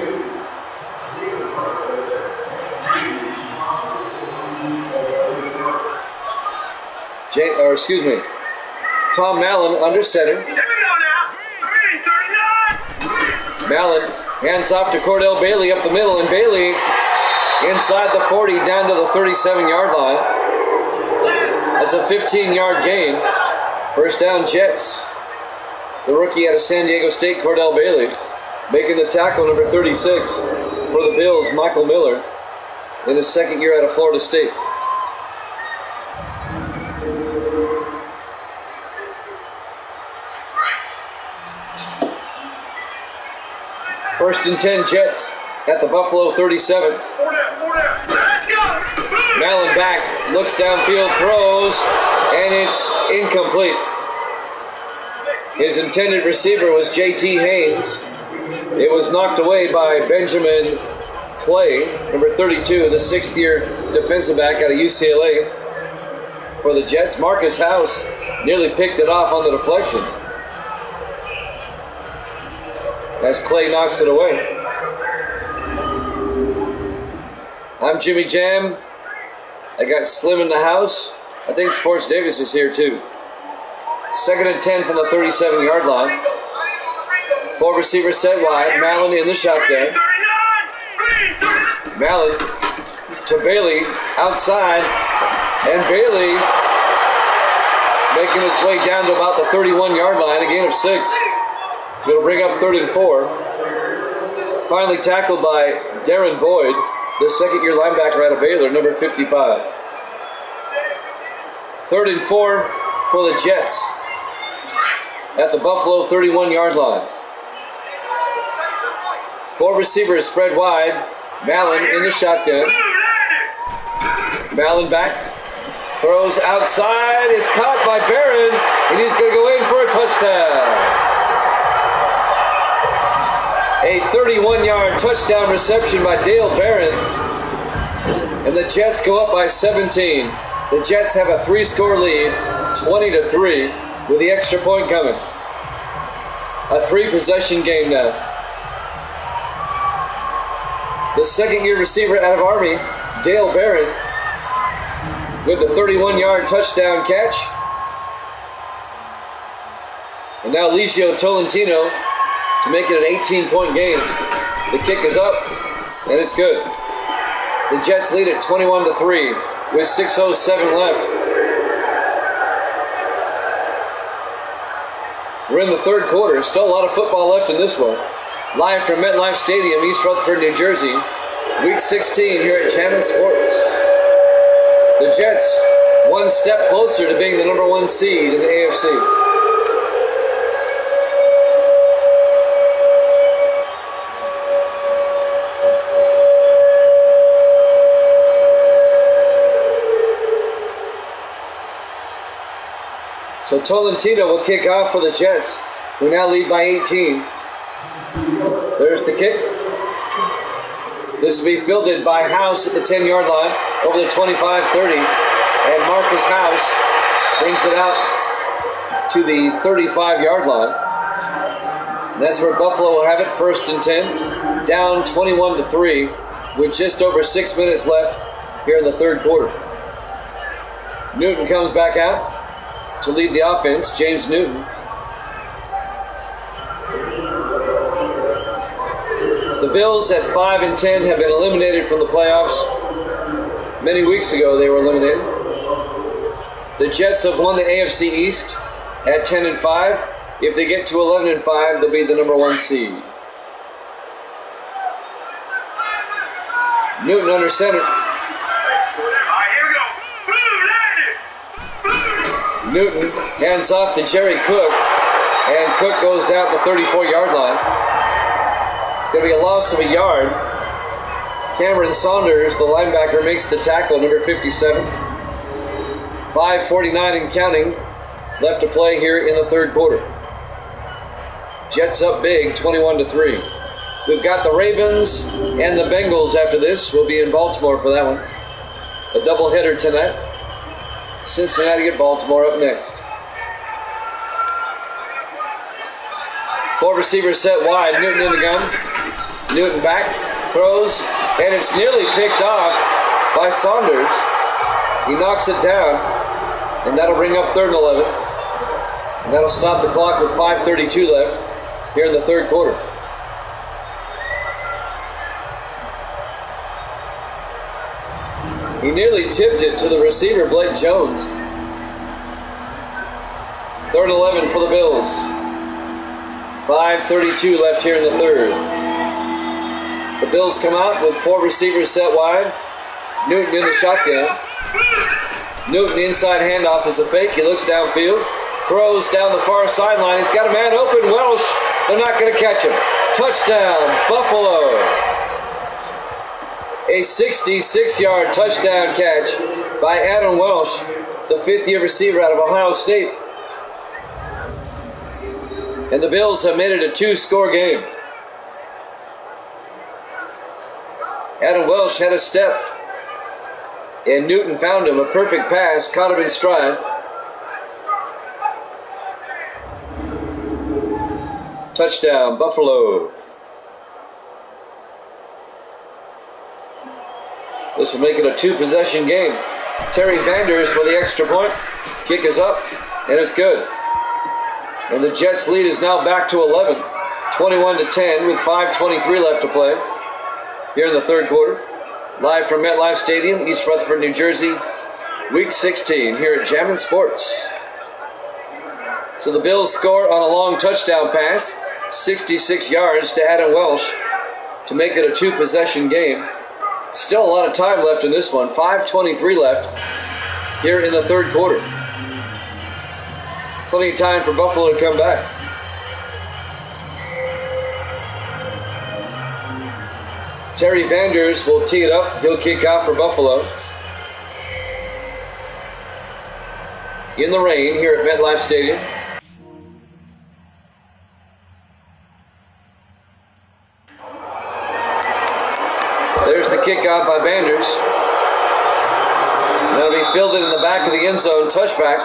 Tom Mallon under center. Mallon hands off to Cordell Bailey up the middle, and Bailey inside the 40 down to the 37-yard line. That's a 15-yard gain. First down Jets. The rookie out of San Diego State, Cordell Bailey, making the tackle, number 36 for the Bills, Michael Miller, in his 2nd year out of Florida State. First and 10 Jets at the Buffalo 37. Mallon back, looks downfield, throws, and it's incomplete. His intended receiver was J.T. Haynes. It was knocked away by Benjamin Clay, number 32, the 6th-year defensive back out of UCLA. For the Jets, Marcus House nearly picked it off on the deflection, as Clay knocks it away. I'm Jimmy Jam. I got Slim in the house. I think Sports Davis is here too. 2nd and 10 from the 37-yard line. 4 receivers set wide. Mallon in the shotgun. Mallon to Bailey outside. And Bailey making his way down to about the 31-yard line. A gain of 6. It'll bring up 3rd and 4. Finally tackled by Darren Boyd, the 2nd-year linebacker out of Baylor, number 55. 3rd and 4 for the Jets at the Buffalo 31-yard line. 4 receivers spread wide. Mallon in the shotgun. Mallon back. Throws outside. It's caught by Barron, and he's going to go in for a touchdown. A 31-yard touchdown reception by Dale Barron. And the Jets go up by 17. The Jets have a 3-score lead, 20-3, with the extra point coming. A 3-possession game now. The second-year receiver out of Army, Dale Barron, with the 31-yard touchdown catch. And now Licio Tolentino to make it an 18-point game. The kick is up, and it's good. The Jets lead it 21-3 with 6:07 left. We're in the third quarter. Still a lot of football left in this one. Live from MetLife Stadium, East Rutherford, New Jersey. Week 16 here at Chapman Sports. The Jets one step closer to being the number 1 seed in the AFC. So Tolentino will kick off for the Jets, who now lead by 18. There's the kick. This will be fielded by House at the 10-yard line over the 25-30. And Marcus House brings it out to the 35-yard line. And that's where Buffalo will have it, 1st and 10. Down 21-3 with just over 6 minutes left here in the third quarter. Newton comes back out to lead the offense, James Newton. The Bills at 5 and 10 have been eliminated from the playoffs. Many weeks ago they were eliminated. The Jets have won the AFC East at 10 and 5. If they get to 11 and 5, they'll be the number 1 seed. Newton under center. Newton hands off to Jerry Cook, and Cook goes down the 34-yard line. Going to be a loss of a yard. Cameron Saunders, the linebacker, makes the tackle, number 57. 5:49 and counting left to play here in the third quarter. Jets up big, 21-3. We've got the Ravens and the Bengals after this. We'll be in Baltimore for that one. A doubleheader tonight. Cincinnati at Baltimore up next. 4 receivers set wide. Newton in the gun. Newton back, throws, and it's nearly picked off by Saunders. He knocks it down, and that'll bring up 3rd and 11. And that'll stop the clock with 5:32 left here in the third quarter. He nearly tipped it to the receiver, Blake Jones. 3rd and 11 for the Bills. 5:32 left here in the third. The Bills come out with 4 receivers set wide. Newton in the shotgun. Newton inside handoff is a fake. He looks downfield. Throws down the far sideline. He's got a man open. Welsh, they're not going to catch him. Touchdown, Buffalo. A 66-yard touchdown catch by Adam Welsh, the 5th-year receiver out of Ohio State. And the Bills have made it a 2-score game. Adam Welsh had a step, and Newton found him. A perfect pass, caught him in stride. Touchdown, Buffalo. This will make it a 2-possession game. Terry Vanders for the extra point. Kick is up, and it's good. And the Jets' lead is now back to 11, 21-10 with 5:23 left to play here in the third quarter. Live from MetLife Stadium, East Rutherford, New Jersey, Week 16 here at Chapman Sports. So the Bills score on a long touchdown pass, 66 yards to Adam Welsh to make it a 2-possession game. Still a lot of time left in this one. 5:23 left here in the third quarter. Plenty of time for Buffalo to come back. Terry Vanders will tee it up. He'll kick out for Buffalo. In the rain here at MetLife Stadium. There's the kickoff by Vanders. That'll be fielded in the back of the end zone. Touchback.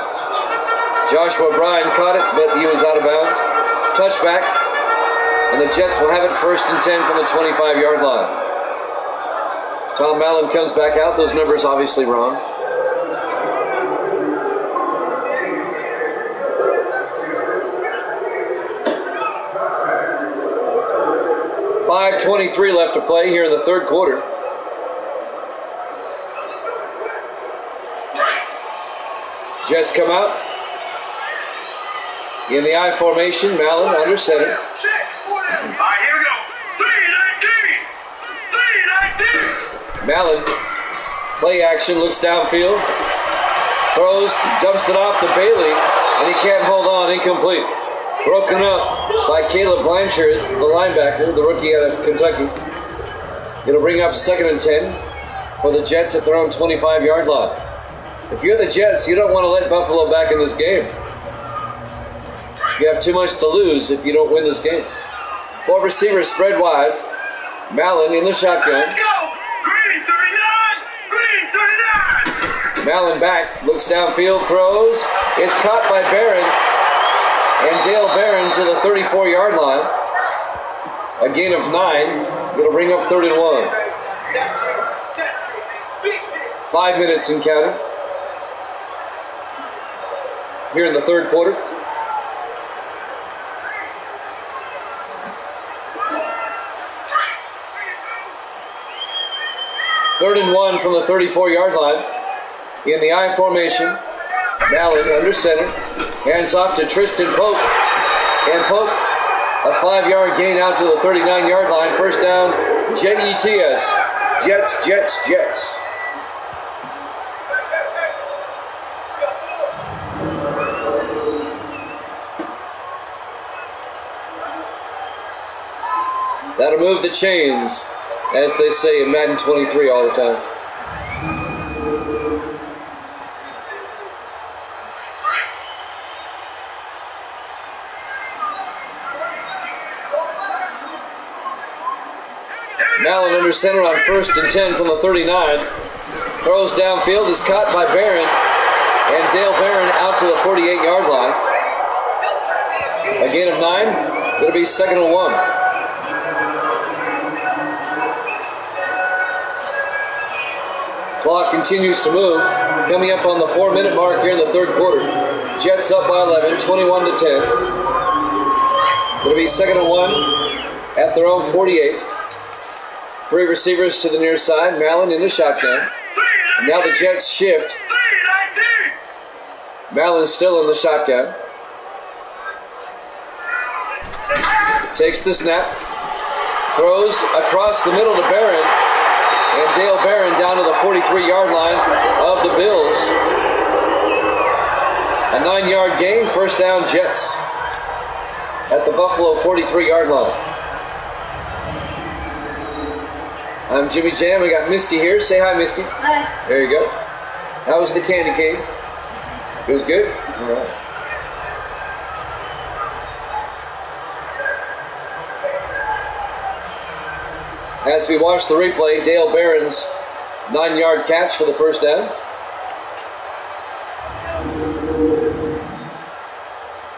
Joshua Bryan caught it, but he was out of bounds. touchback, and the Jets will have it 1st and 10 from the 25-yard line. Tom Mallon comes back out. Those numbers obviously wrong. .5:23 left to play here in the third quarter. Jets come out in the I formation. Mallon under center. All right, here we go. 3-19. Mallon, play action, looks downfield, throws, dumps it off to Bailey, and he can't hold on, incomplete. Broken up by Caleb Blanchard, the linebacker, the rookie out of Kentucky. It'll bring up 2nd and 10 for the Jets at their own 25-yard line. If you're the Jets, you don't want to let Buffalo back in this game. You have too much to lose if you don't win this game. 4 receivers spread wide. Mallon in the shotgun. Let's go. Green 39. Green 39. Mallon back, looks downfield, throws. It's caught by Barron. And Dale Barron to the 34-yard line. A gain of 9. It'll bring up 3rd and 1. 5 minutes in counting. Here in the third quarter. Third and 1 from the 34-yard line. In the I formation. Mallon under center. Hands off to Tristan Pope. And Pope, a 5-yard gain out to the 39-yard line. First down, Jets. Jets. That'll move the chains, as they say in Madden 23 all the time. Mallon under center on 1st and 10 from the 39. Throws downfield, is caught by Barron. And Dale Barron out to the 48-yard line. A gain of 9. It'll be 2nd and 1. Clock continues to move. Coming up on the 4-minute mark here in the third quarter. Jets up by 11, 21 to 10. It'll be 2nd and 1 at their own 48. 3 receivers to the near side. Mallon in the shotgun. And now the Jets shift. Mallon's still in the shotgun. Takes the snap. Throws across the middle to Barron. And Dale Barron down to the 43-yard line of the Bills. A 9-yard gain. First down, Jets. At the Buffalo 43-yard line. I'm Jimmy Jam. We got Misty here. Say hi, Misty. Hi. There you go. How was the candy cane? It was good? All right. As we watch the replay, Dale Barron's 9-yard catch for the first down.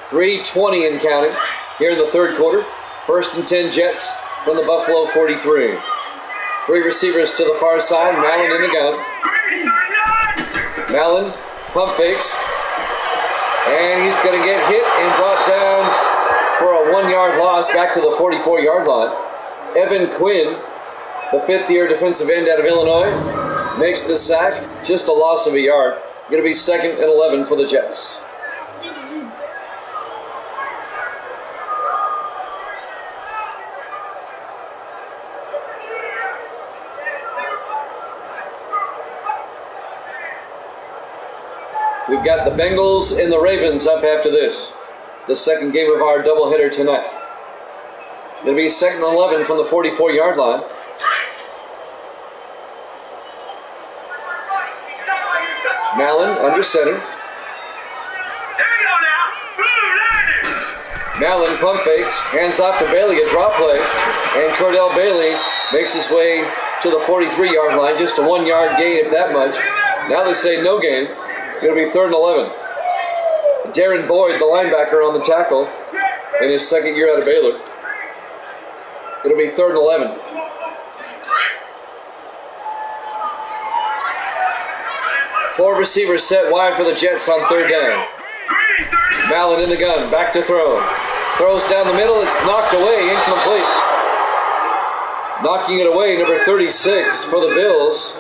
.320 in counting here in the third quarter. 1st and 10 Jets from the Buffalo 43. 3 receivers to the far side. Mallon in the gun. Mallon pump fakes. And he's going to get hit and brought down for a 1-yard loss back to the 44-yard line. Evan Quinn, the 5th-year defensive end out of Illinois, makes the sack. Just a loss of a yard. Going to be 2nd and 11 for the Jets. We've got the Bengals and the Ravens up after this. The second game of our doubleheader tonight. It'll be 2nd and 11 from the 44-yard line. Mallon under center. Mallon pump fakes, hands off to Bailey, a drop play, and Cordell Bailey makes his way to the 43-yard line, just a 1-yard gain if that much. Now they say no gain. It'll be 3rd and 11. Darren Boyd, the linebacker, on the tackle. in his second year out of Baylor. It'll be 3rd and 11. Four receivers set wide for the Jets on 3rd down. Mallett in the gun, back to throw. Throws down the middle, it's knocked away, incomplete. Knocking it away, number 36 for the Bills,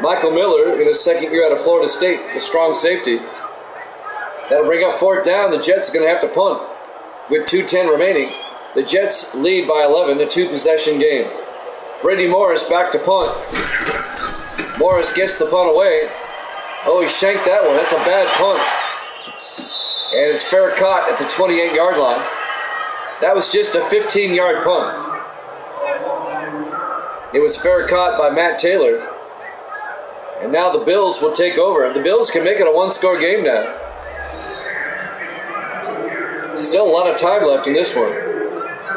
Michael Miller, in his second year out of Florida State, the strong safety. That'll bring up 4th down. The Jets are going to have to punt with 2:10 remaining. The Jets lead by 11, a 2-possession game. Brady Morris back to punt. Morris gets the punt away. Oh, he shanked that one. That's a bad punt. And it's fair caught at the 28-yard line. That was just a 15-yard punt. It was fair caught by Matt Taylor. And now the Bills will take over. The Bills can make it a 1-score game now. Still a lot of time left in this one.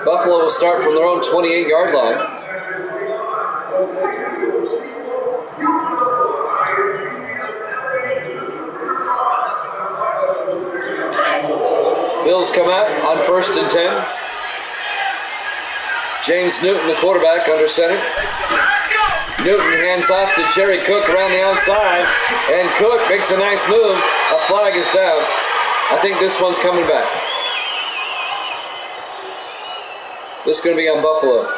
Buffalo will start from their own 28-yard line. Bills come out on 1st and 10. James Newton, the quarterback, under center. Newton hands off to Jerry Cook around the outside, and Cook makes a nice move. A flag is down. I think this one's coming back. This is going to be on Buffalo.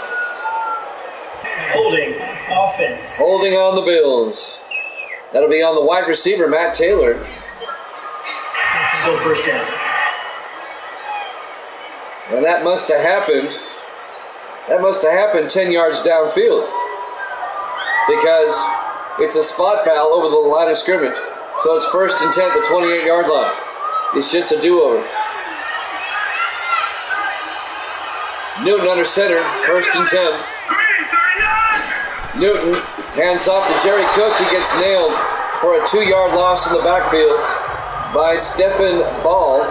Holding offense. Holding on the Bills. That'll be on the wide receiver, Matt Taylor. Still 1st down. And that must have happened 10 yards downfield, because it's a spot foul over the line of scrimmage. So it's 1st and 10 at the 28-yard line. It's just a do-over. Newton under center, 1st and 10. Newton hands off to Jerry Cook. He gets nailed for a 2-yard loss in the backfield by Stephen Ball,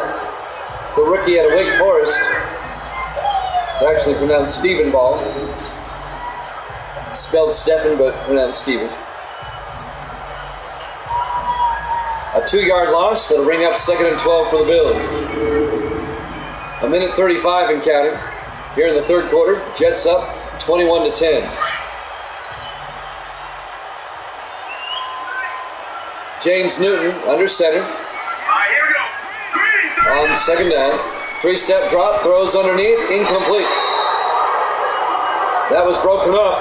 the rookie out of Wake Forest. It's actually pronounced Stephen Ball. It's spelled Stephen, but pronounced Stephen. A 2-yard loss that'll bring up 2nd and 12 for the Bills. 1:35 and counting. Here in the 3rd quarter, Jets up 21-10. James Newton under center. On 2nd down. 3-step drop, throws underneath, incomplete. That was broken up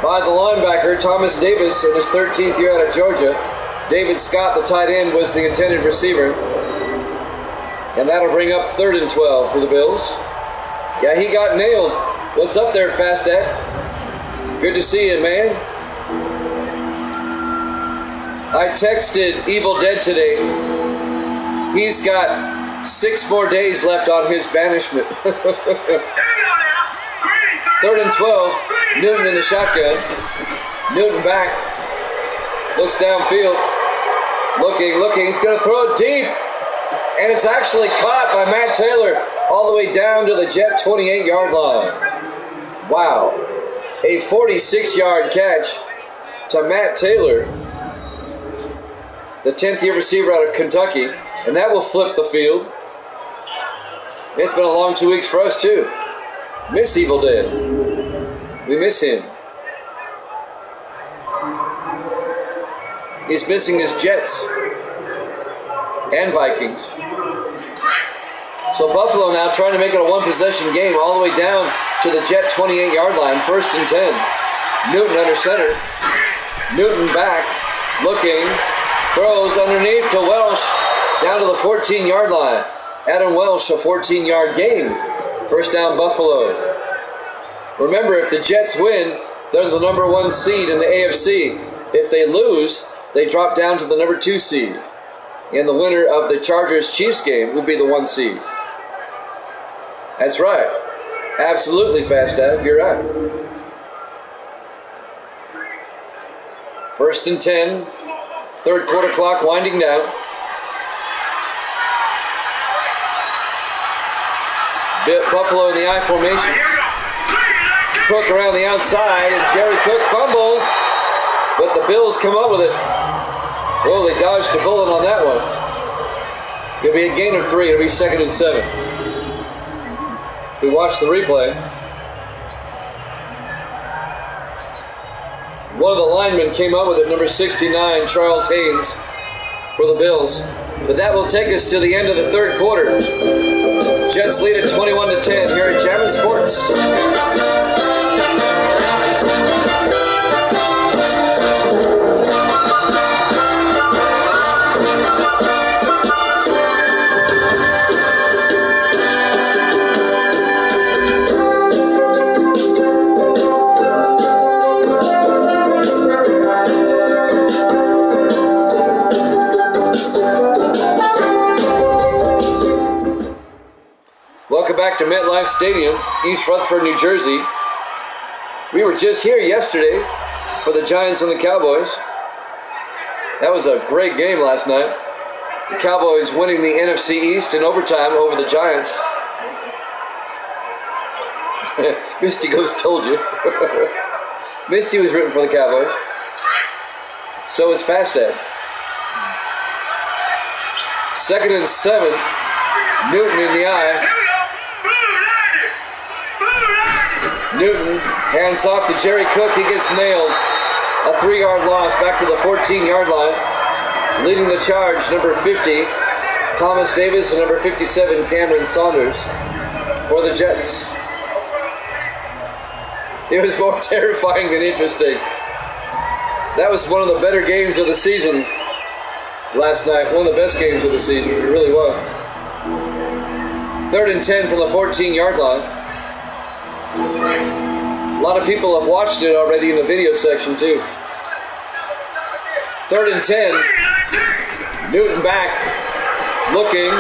by the linebacker, Thomas Davis, in his 13th year out of Georgia. David Scott, the tight end, was the intended receiver. And that'll bring up 3rd and 12 for the Bills. Yeah, he got nailed. What's up there, Fast Dad? Good to see you, man. I texted Evil Dead today. He's got 6 more days left on his banishment. 3rd and 12. Newton in the shotgun. Newton back. Looks downfield. Looking. He's going to throw it deep. And it's actually caught by Matt Taylor all the way down to the Jet 28-yard line. Wow. A 46-yard catch to Matt Taylor, the 10th-year receiver out of Kentucky. And that will flip the field. It's been a long 2 weeks for us, too. Miss Evil Dead. We miss him. He's missing his Jets and Vikings. So Buffalo now trying to make it a 1-possession game all the way down to the Jet 28-yard line. 1st and 10. Newton under center. Newton back. Looking. Throws underneath to Welsh. Down to the 14-yard line. Adam Welsh, a 14-yard gain. 1st down, Buffalo. Remember, if the Jets win, they're the number 1 seed in the AFC. If they lose, they drop down to the number 2 seed. And the winner of the Chargers-Chiefs game would be the 1 seed. That's right. Absolutely, Fast Dad. You're right. 1st and 10. 3rd quarter clock winding down. Buffalo in the I formation. Cook around the outside, and Jerry Cook fumbles, but the Bills come up with it. Oh, they dodged a bullet on that one. It'll be a gain of 3. It'll be 2nd and 7. We watched the replay. One of the linemen came up with it, number 69, Charles Haynes, for the Bills. But that will take us to the end of the third quarter. Jets lead at 21-10 here at Jammin' Sports. Welcome back to MetLife Stadium, East Rutherford, New Jersey. We were just here yesterday for the Giants and the Cowboys. That was a great game last night. The Cowboys winning the NFC East in overtime over the Giants. Misty Ghost told you. Misty was rooting for the Cowboys. So was Fastad. 2nd and 7. Newton in the eye. Newton hands off to Jerry Cook. He gets nailed. A 3-yard loss back to the 14-yard line. Leading the charge, number 50, Thomas Davis, and number 57, Cameron Saunders, for the Jets. It was more terrifying than interesting. That was one of the better games of the season last night. One of the best games of the season. It really was. 3rd and 10 from the 14-yard line. A lot of people have watched it already in the video section too. 3rd and 10. Newton back. Looking.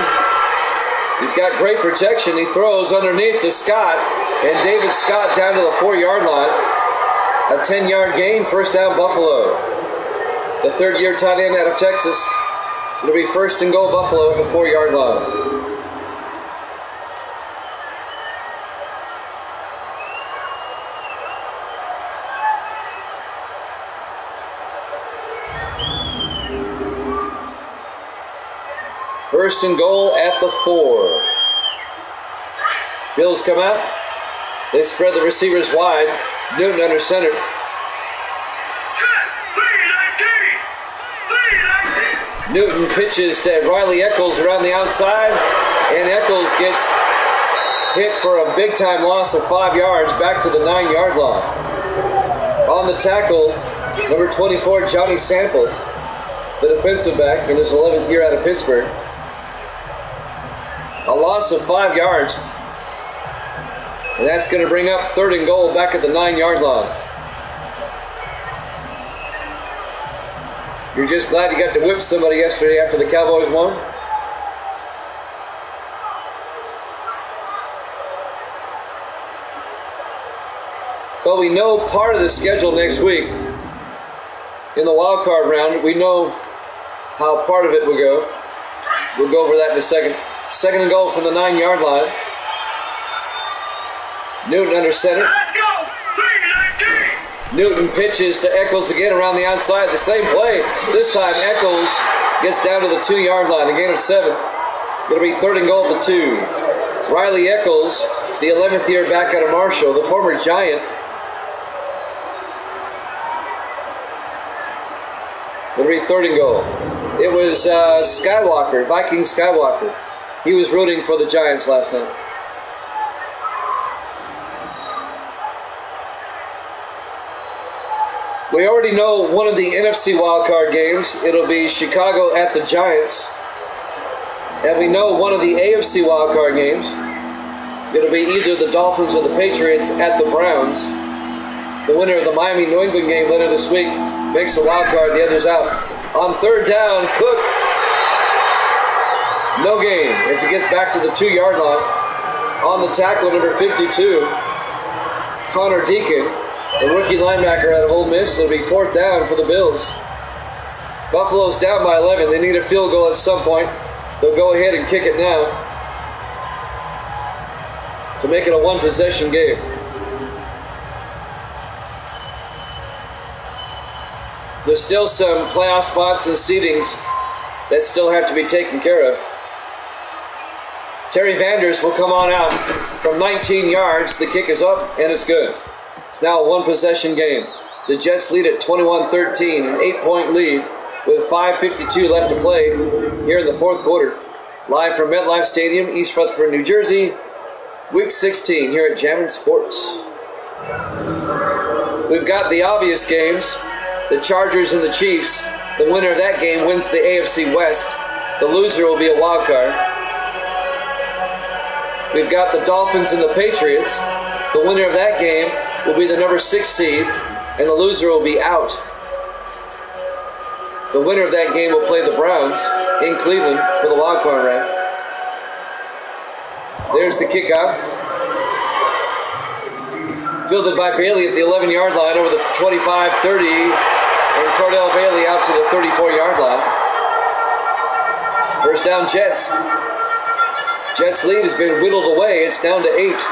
He's got great protection. He throws underneath to Scott. And David Scott down to the 4-yard line. A 10-yard gain. First down, Buffalo. The third-year tight end out of Texas. It'll be 1st and goal, Buffalo at the 4-yard line. First and goal at the 4. Bills come out. They spread the receivers wide. Newton under center. Newton pitches to Riley Eccles around the outside, and Eccles gets hit for a big-time loss of 5 yards back to the 9-yard line. On the tackle, number 24, Johnny Sample, the defensive back in his 11th year out of Pittsburgh. A loss of 5 yards. And that's going to bring up 3rd and goal back at the 9-yard line. You're just glad you got to whip somebody yesterday after the Cowboys won? But we know part of the schedule next week. In the wild card round, we know how part of it will go. We'll go over that in a second. 2nd and goal from the 9-yard line. Newton under center. Newton pitches to Eccles again around the outside. The same play. This time Eccles gets down to the 2-yard line. A gain of 7. It'll be 3rd and goal at the 2. Riley Eccles, the 11th year back out of Marshall, the former Giant. It'll be 3rd and goal. It was Skywalker, Viking Skywalker. He was rooting for the Giants last night. We already know one of the NFC wildcard games. It'll be Chicago at the Giants. And we know one of the AFC wildcard games. It'll be either the Dolphins or the Patriots at the Browns. The winner of the Miami-New England game later this week makes a wildcard, the others out. On 3rd down, Cook. No gain as he gets back to the 2-yard line. On the tackle, number 52, Connor Deacon, the rookie linebacker out of Ole Miss. It'll be 4th down for the Bills. Buffalo's down by 11. They need a field goal at some point. They'll go ahead and kick it now to make it a one-possession game. There's still some playoff spots and seedings that still have to be taken care of. Terry Vanders will come on out from 19 yards. The kick is up, and it's good. It's now a one-possession game. The Jets lead at 21-13, an 8-point lead with 5:52 left to play here in the fourth quarter. Live from MetLife Stadium, East Rutherford, New Jersey, Week 16 here at Jammin' Sports. We've got the obvious games, the Chargers and the Chiefs. The winner of that game wins the AFC West. The loser will be a wild card. We've got the Dolphins and the Patriots. The winner of that game will be the number 6 seed, and the loser will be out. The winner of that game will play the Browns in Cleveland for the wild card round. There's the kickoff. Fielded by Bailey at the 11-yard line over the 25-30, and Cordell Bailey out to the 34-yard line. First down, Jets. Jets' lead has been whittled away. It's down to 8.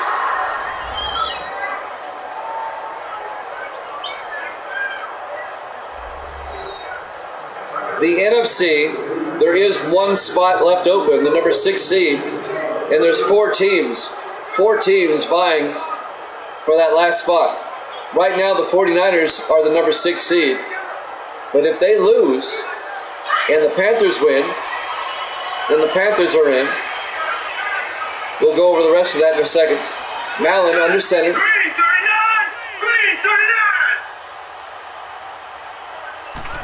The NFC, there is one spot left open, the number 6 seed, and there's 4 teams vying for that last spot. Right now, the 49ers are the number 6 seed, but if they lose and the Panthers win, then the Panthers are in. We'll go over the rest of that in a second. Mallon under center. Green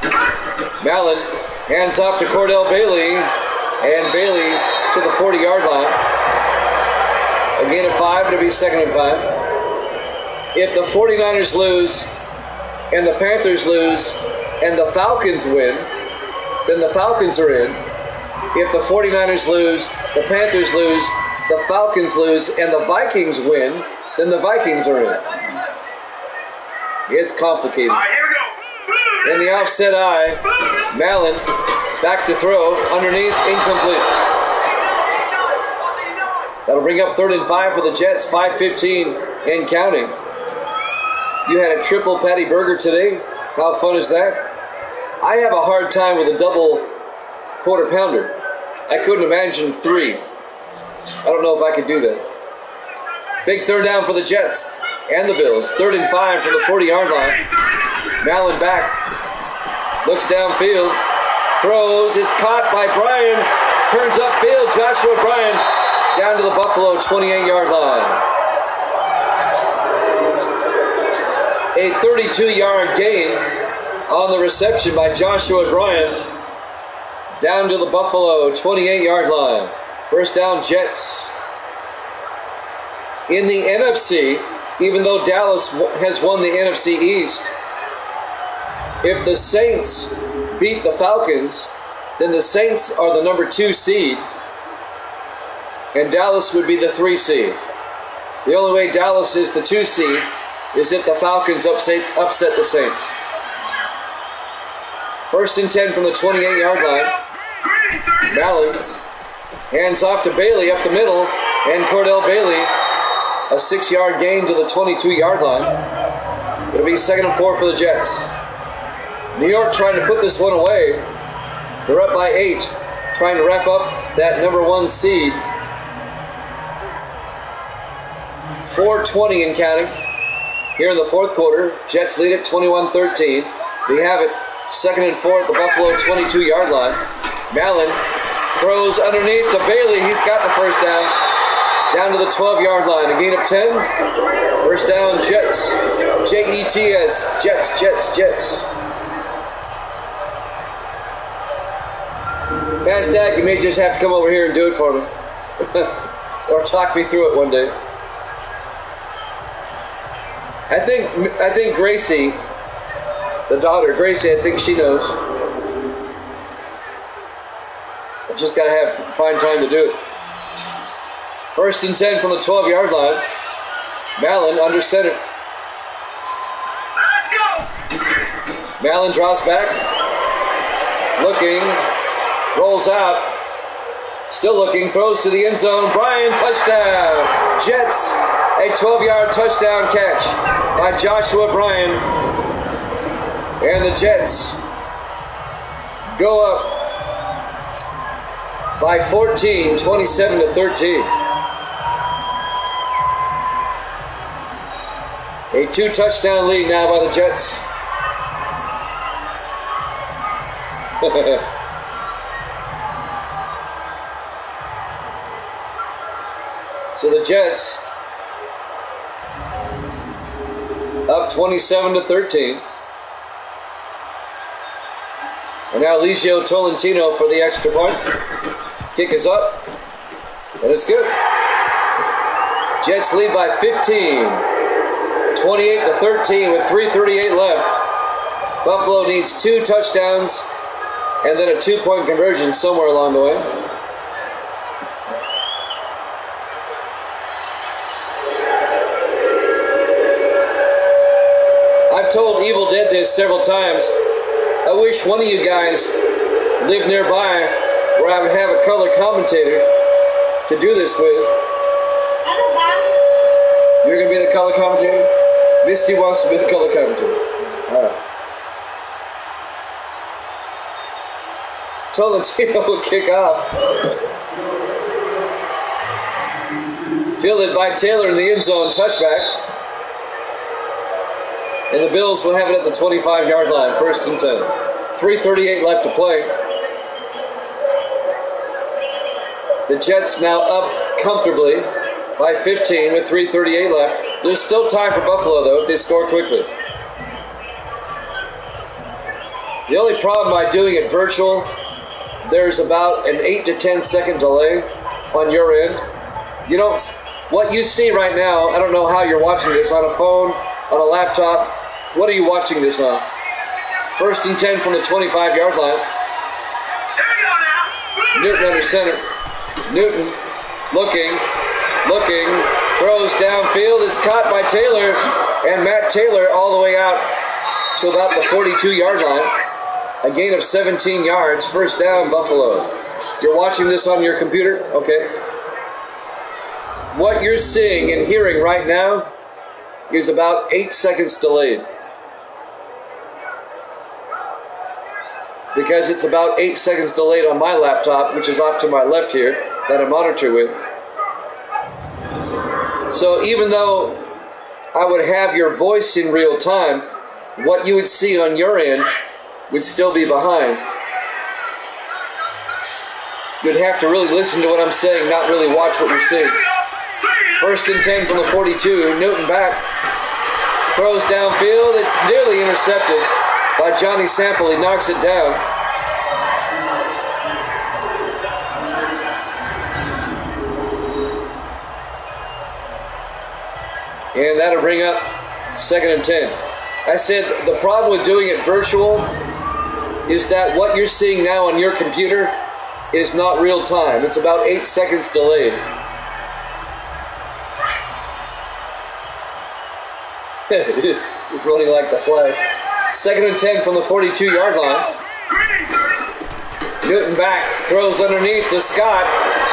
39! Mallon hands off to Cordell Bailey, and Bailey to the 40-yard line. Again at 5, it'll be second and 5. If the 49ers lose, and the Panthers lose, and the Falcons win, then the Falcons are in. If the 49ers lose, the Panthers lose, the Falcons lose, and the Vikings win, then the Vikings are in. It's complicated. All right, here we go. In the offset eye, Mallon back to throw, underneath, incomplete. That'll bring up 3rd and 5 for the Jets, 5:15 and counting. You had a triple patty burger today. How fun is that? I have a hard time with a double quarter pounder. I couldn't imagine 3. I don't know if I could do that. Big third down for the Jets and the Bills. 3rd and 5 from the 40-yard line. Mallon back. Looks downfield. Throws. It's caught by Bryan. Turns upfield. Joshua Bryan down to the Buffalo 28-yard line. A 32-yard gain on the reception by Joshua Bryan. Down to the Buffalo 28-yard line. First down, Jets. In the NFC, even though Dallas has won the NFC East, if the Saints beat the Falcons, then the Saints are the number 2 seed, and Dallas would be the 3 seed. The only way Dallas is the 2 seed is if the Falcons upset the Saints. 1st and 10 from the 28-yard line. Mallon hands off to Bailey up the middle, and Cordell Bailey, a 6-yard gain to the 22-yard line. It'll be 2nd and 4 for the Jets. New York trying to put this one away. They're up by 8, trying to wrap up that number 1 seed. 4:20 and counting. Here in the fourth quarter, Jets lead at 21-13. They have it 2nd and 4 at the Buffalo 22-yard line. Mallon throws underneath to Bailey. He's got the first down. Down to the 12-yard line. A gain of 10. First down, Jets. Jets. Jets. Fast Dak, you may just have to come over here and do it for me. Or talk me through it one day. I think Gracie, the daughter, Gracie, I think she knows. I just got to find time to do it. 1st and 10 from the 12-yard line. Mallon under center. Let's go! Mallon draws back. Looking. Rolls out. Still looking. Throws to the end zone. Bryan, touchdown. Jets, a 12-yard touchdown catch by Joshua Bryan. And the Jets go up by 14, 27-13. A 2-touchdown lead now by the Jets. So the Jets up 27-13. And now Ligio Tolentino for the extra point. Kick is up. And it's good. Jets lead by 15. 28-13 with 3:38 left. Buffalo needs 2 touchdowns and then a 2-point conversion somewhere along the way. I've told Evil Dead this several times. I wish one of you guys lived nearby where I would have a color commentator to do this with. You're going to be the color commentator? Misty wants to be the color commentator. All right. Tolentino will kick off. Fielded by Taylor in the end zone, touchback. And the Bills will have it at the 25-yard line, 1st and 10. 3:38 left to play. The Jets now up comfortably by 15 with 3:38 left. There's still time for Buffalo, though, if they score quickly. The only problem by doing it virtual, there's about an 8 to 10 second delay on your end. You don't, what you see right now, I don't know how you're watching this, on a phone, on a laptop. What are you watching this on? 1st and 10 from the 25-yard line. Newton under center. Newton looking, throws downfield. It's caught by Taylor, and Matt Taylor all the way out to about the 42-yard line. A gain of 17 yards. 1st down, Buffalo. You're watching this on your computer? Okay. What you're seeing and hearing right now is about 8 seconds delayed. Because it's about 8 seconds delayed on my laptop, which is off to my left here, that I monitor with. So even though I would have your voice in real time, what you would see on your end would still be behind. You'd have to really listen to what I'm saying, not really watch what you're seeing. 1st and 10 from the 42. Newton back. Throws downfield. It's nearly intercepted by Johnny Sample. He knocks it down. And that'll bring up 2nd and 10. I said the problem with doing it virtual is that what you're seeing now on your computer is not real time. It's about 8 seconds delayed. He's running like the flag. 2nd and 10 from the 42-yard line. Newton back, throws underneath to Scott,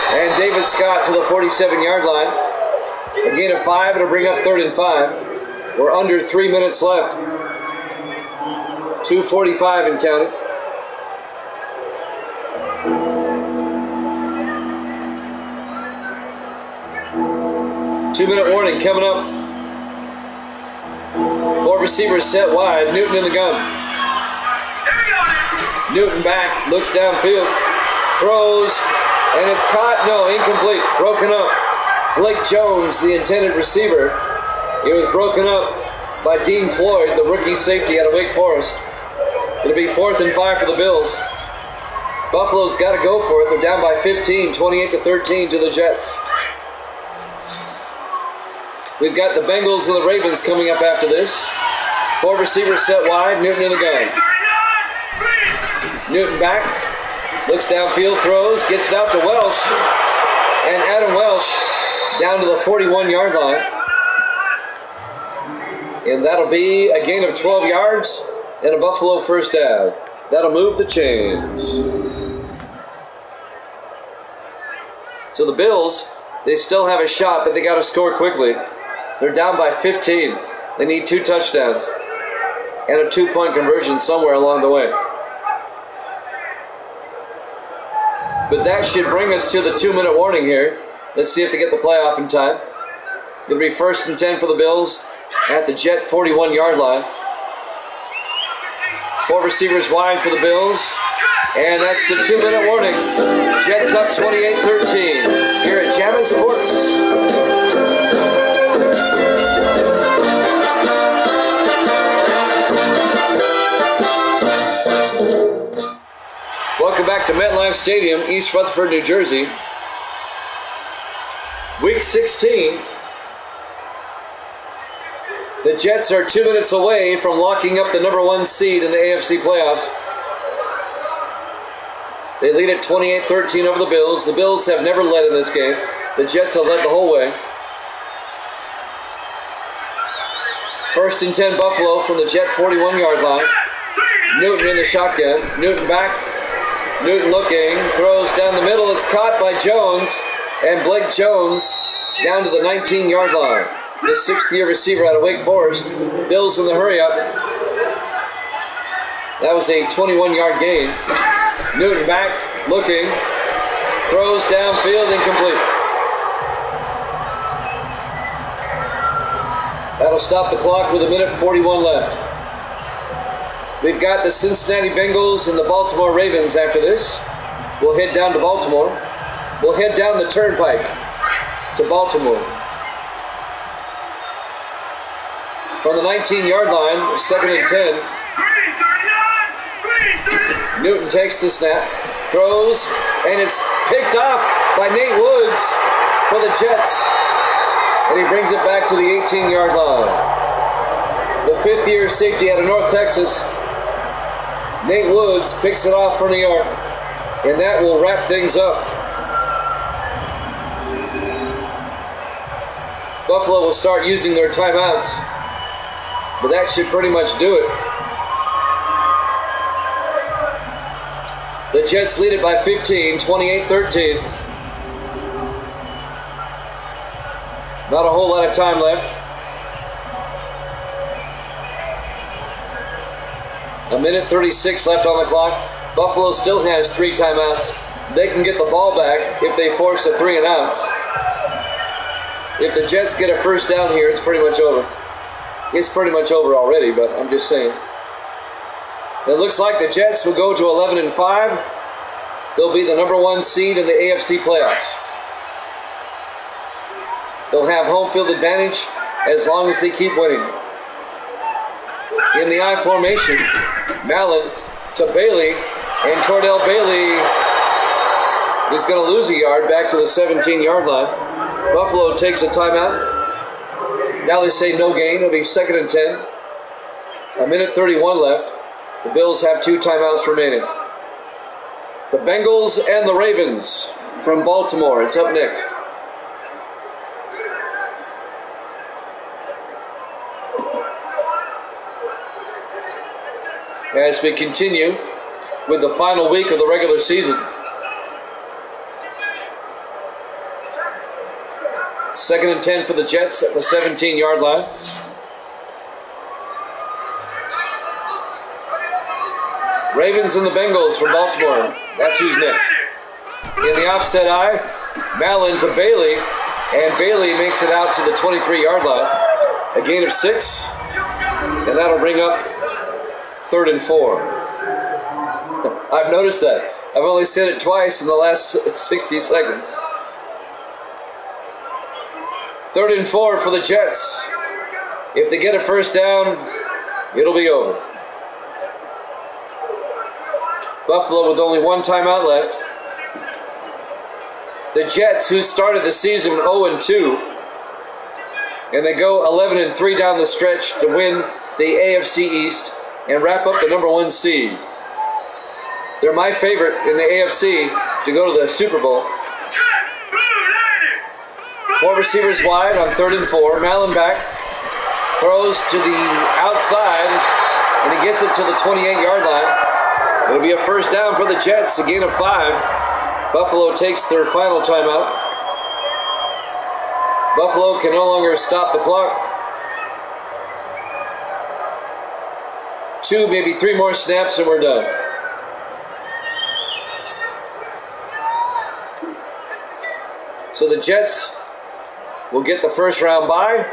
and David Scott to the 47-yard line. A gain of 5, it'll bring up 3rd and 5. We're under 3 minutes left. 2:45 and counting. Two-minute warning coming up. 4 receivers set wide. Newton in the gun. Newton back, looks downfield, throws, and it's caught. No, incomplete. Broken up. Blake Jones, the intended receiver. It was broken up by Dean Floyd, the rookie safety out of Wake Forest. It'll be 4th and 5 for the Bills. Buffalo's got to go for it. They're down by 15, 28-13 to the Jets. We've got the Bengals and the Ravens coming up after this. 4 receivers set wide. Newton in the gun. Newton back. Looks downfield, throws, gets it out to Welsh. And Adam Welsh down to the 41-yard line. And that'll be a gain of 12 yards and a Buffalo 1st down. That'll move the chains. So the Bills, they still have a shot, but they got to score quickly. They're down by 15. They need 2 touchdowns and a 2-point conversion somewhere along the way. But that should bring us to the 2-minute warning here. Let's see if they get the playoff in time. It'll be 1st and 10 for the Bills at the Jet 41-yard line. 4 receivers wide for the Bills. And that's the 2-minute warning. Jets up 28-13 here at Jammin' Sports. Welcome back to MetLife Stadium, East Rutherford, New Jersey. Week 16. The Jets are 2 minutes away from locking up the number 1 seed in the AFC playoffs. They lead at 28-13 over the Bills. The Bills have never led in this game. The Jets have led the whole way. 1st and 10 Buffalo from the Jet 41-yard line. Newton in the shotgun. Newton back. Newton looking. Throws down the middle. It's caught by Jones. And Blake Jones down to the 19-yard line. The 6th-year receiver out of Wake Forest. Bills in the hurry-up. That was a 21-yard gain. Newton back, looking, throws downfield, incomplete. That'll stop the clock with 1:41 left. We've got the Cincinnati Bengals and the Baltimore Ravens after this. We'll head down to Baltimore. We'll head down the turnpike to Baltimore. From the 19-yard line, 2nd and 10. Newton takes the snap, throws, and it's picked off by Nate Woods for the Jets. And he brings it back to the 18-yard line. The 5th-year safety out of North Texas, Nate Woods, picks it off for New York. And that will wrap things up. Buffalo will start using their timeouts. But that should pretty much do it. The Jets lead it by 15, 28-13. Not a whole lot of time left. 1:36 left on the clock. Buffalo still has 3 timeouts. They can get the ball back if they force a 3 and out. If the Jets get a first down here, it's pretty much over. It's pretty much over already, but I'm just saying. It looks like the Jets will go to 11-5. They'll be the number 1 seed in the AFC playoffs. They'll have home field advantage as long as they keep winning. In the I formation, Mallon to Bailey, and Cordell Bailey is going to lose a yard back to the 17-yard line. Buffalo takes a timeout. Now they say no gain. It'll be 2nd and 10. 1:31 left. The Bills have 2 timeouts remaining. The Bengals and the Ravens from Baltimore. It's up next. As we continue with the final week of the regular season. 2nd and 10 for the Jets at the 17-yard line. Ravens and the Bengals from Baltimore. That's who's next. In the offset eye, Mallon to Bailey, and Bailey makes it out to the 23-yard line. A gain of 6, and that'll bring up 3rd and 4. I've noticed that. I've only said it twice in the last 60 seconds. 3rd and 4 for the Jets. If they get a first down, it'll be over. Buffalo with only 1 timeout left. The Jets, who started the season 0-2, and they go 11-3 down the stretch to win the AFC East and wrap up the number 1 seed. They're my favorite in the AFC to go to the Super Bowl. 4 receivers wide on 3rd and 4. Mallon back, throws to the outside, and he gets it to the 28-yard line. It'll be a first down for the Jets, a gain of 5. Buffalo takes their final timeout. Buffalo can no longer stop the clock. 2, maybe 3 more snaps and we're done. So the Jets will get the first round bye,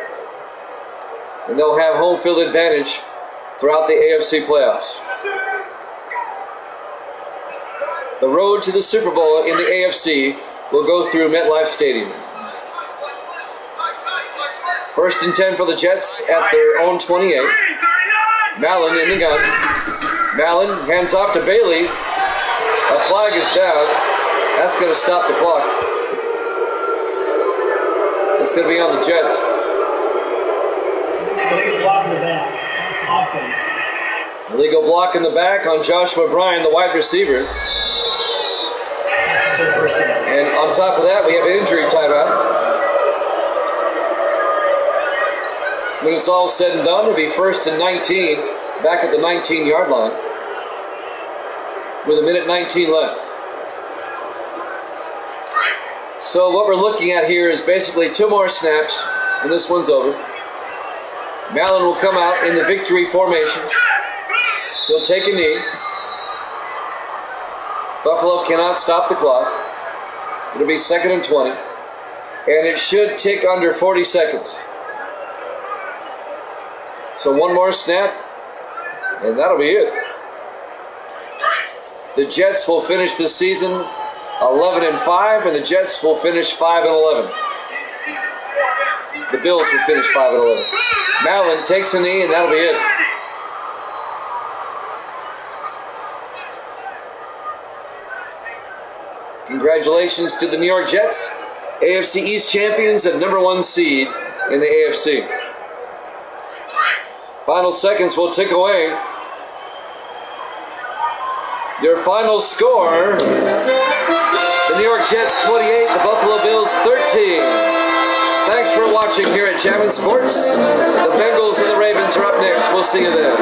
and they'll have home field advantage throughout the AFC playoffs. The road to the Super Bowl in the AFC will go through MetLife Stadium. 1st and 10 for the Jets at their own 28. Mallon in the gun. Mallon hands off to Bailey. A flag is down. That's going to stop the clock. It's going to be on the Jets. Illegal block in the back. Offense. Illegal block in the back on Joshua Bryan, the wide receiver. Still first down. And on top of that, we have an injury timeout. When it's all said and done, it'll be 1st and 19, back at the 19-yard line, with 1:19 left. So what we're looking at here is basically 2 more snaps, and this one's over. Mallon will come out in the victory formation. He'll take a knee. Buffalo cannot stop the clock. It'll be 2nd and 20, and it should tick under 40 seconds. So 1 more snap, and that'll be it. The Jets will finish the season 11-5, and the Jets will finish 5-11. The Bills will finish 5-11. Mallon takes a knee, and that'll be it. Congratulations to the New York Jets, AFC East champions and #1 seed in the AFC. Final seconds will tick away. Your final score, the New York Jets 28, the Buffalo Bills 13. Thanks for watching here at Jammin' Sports. The Bengals and the Ravens are up next. We'll see you then.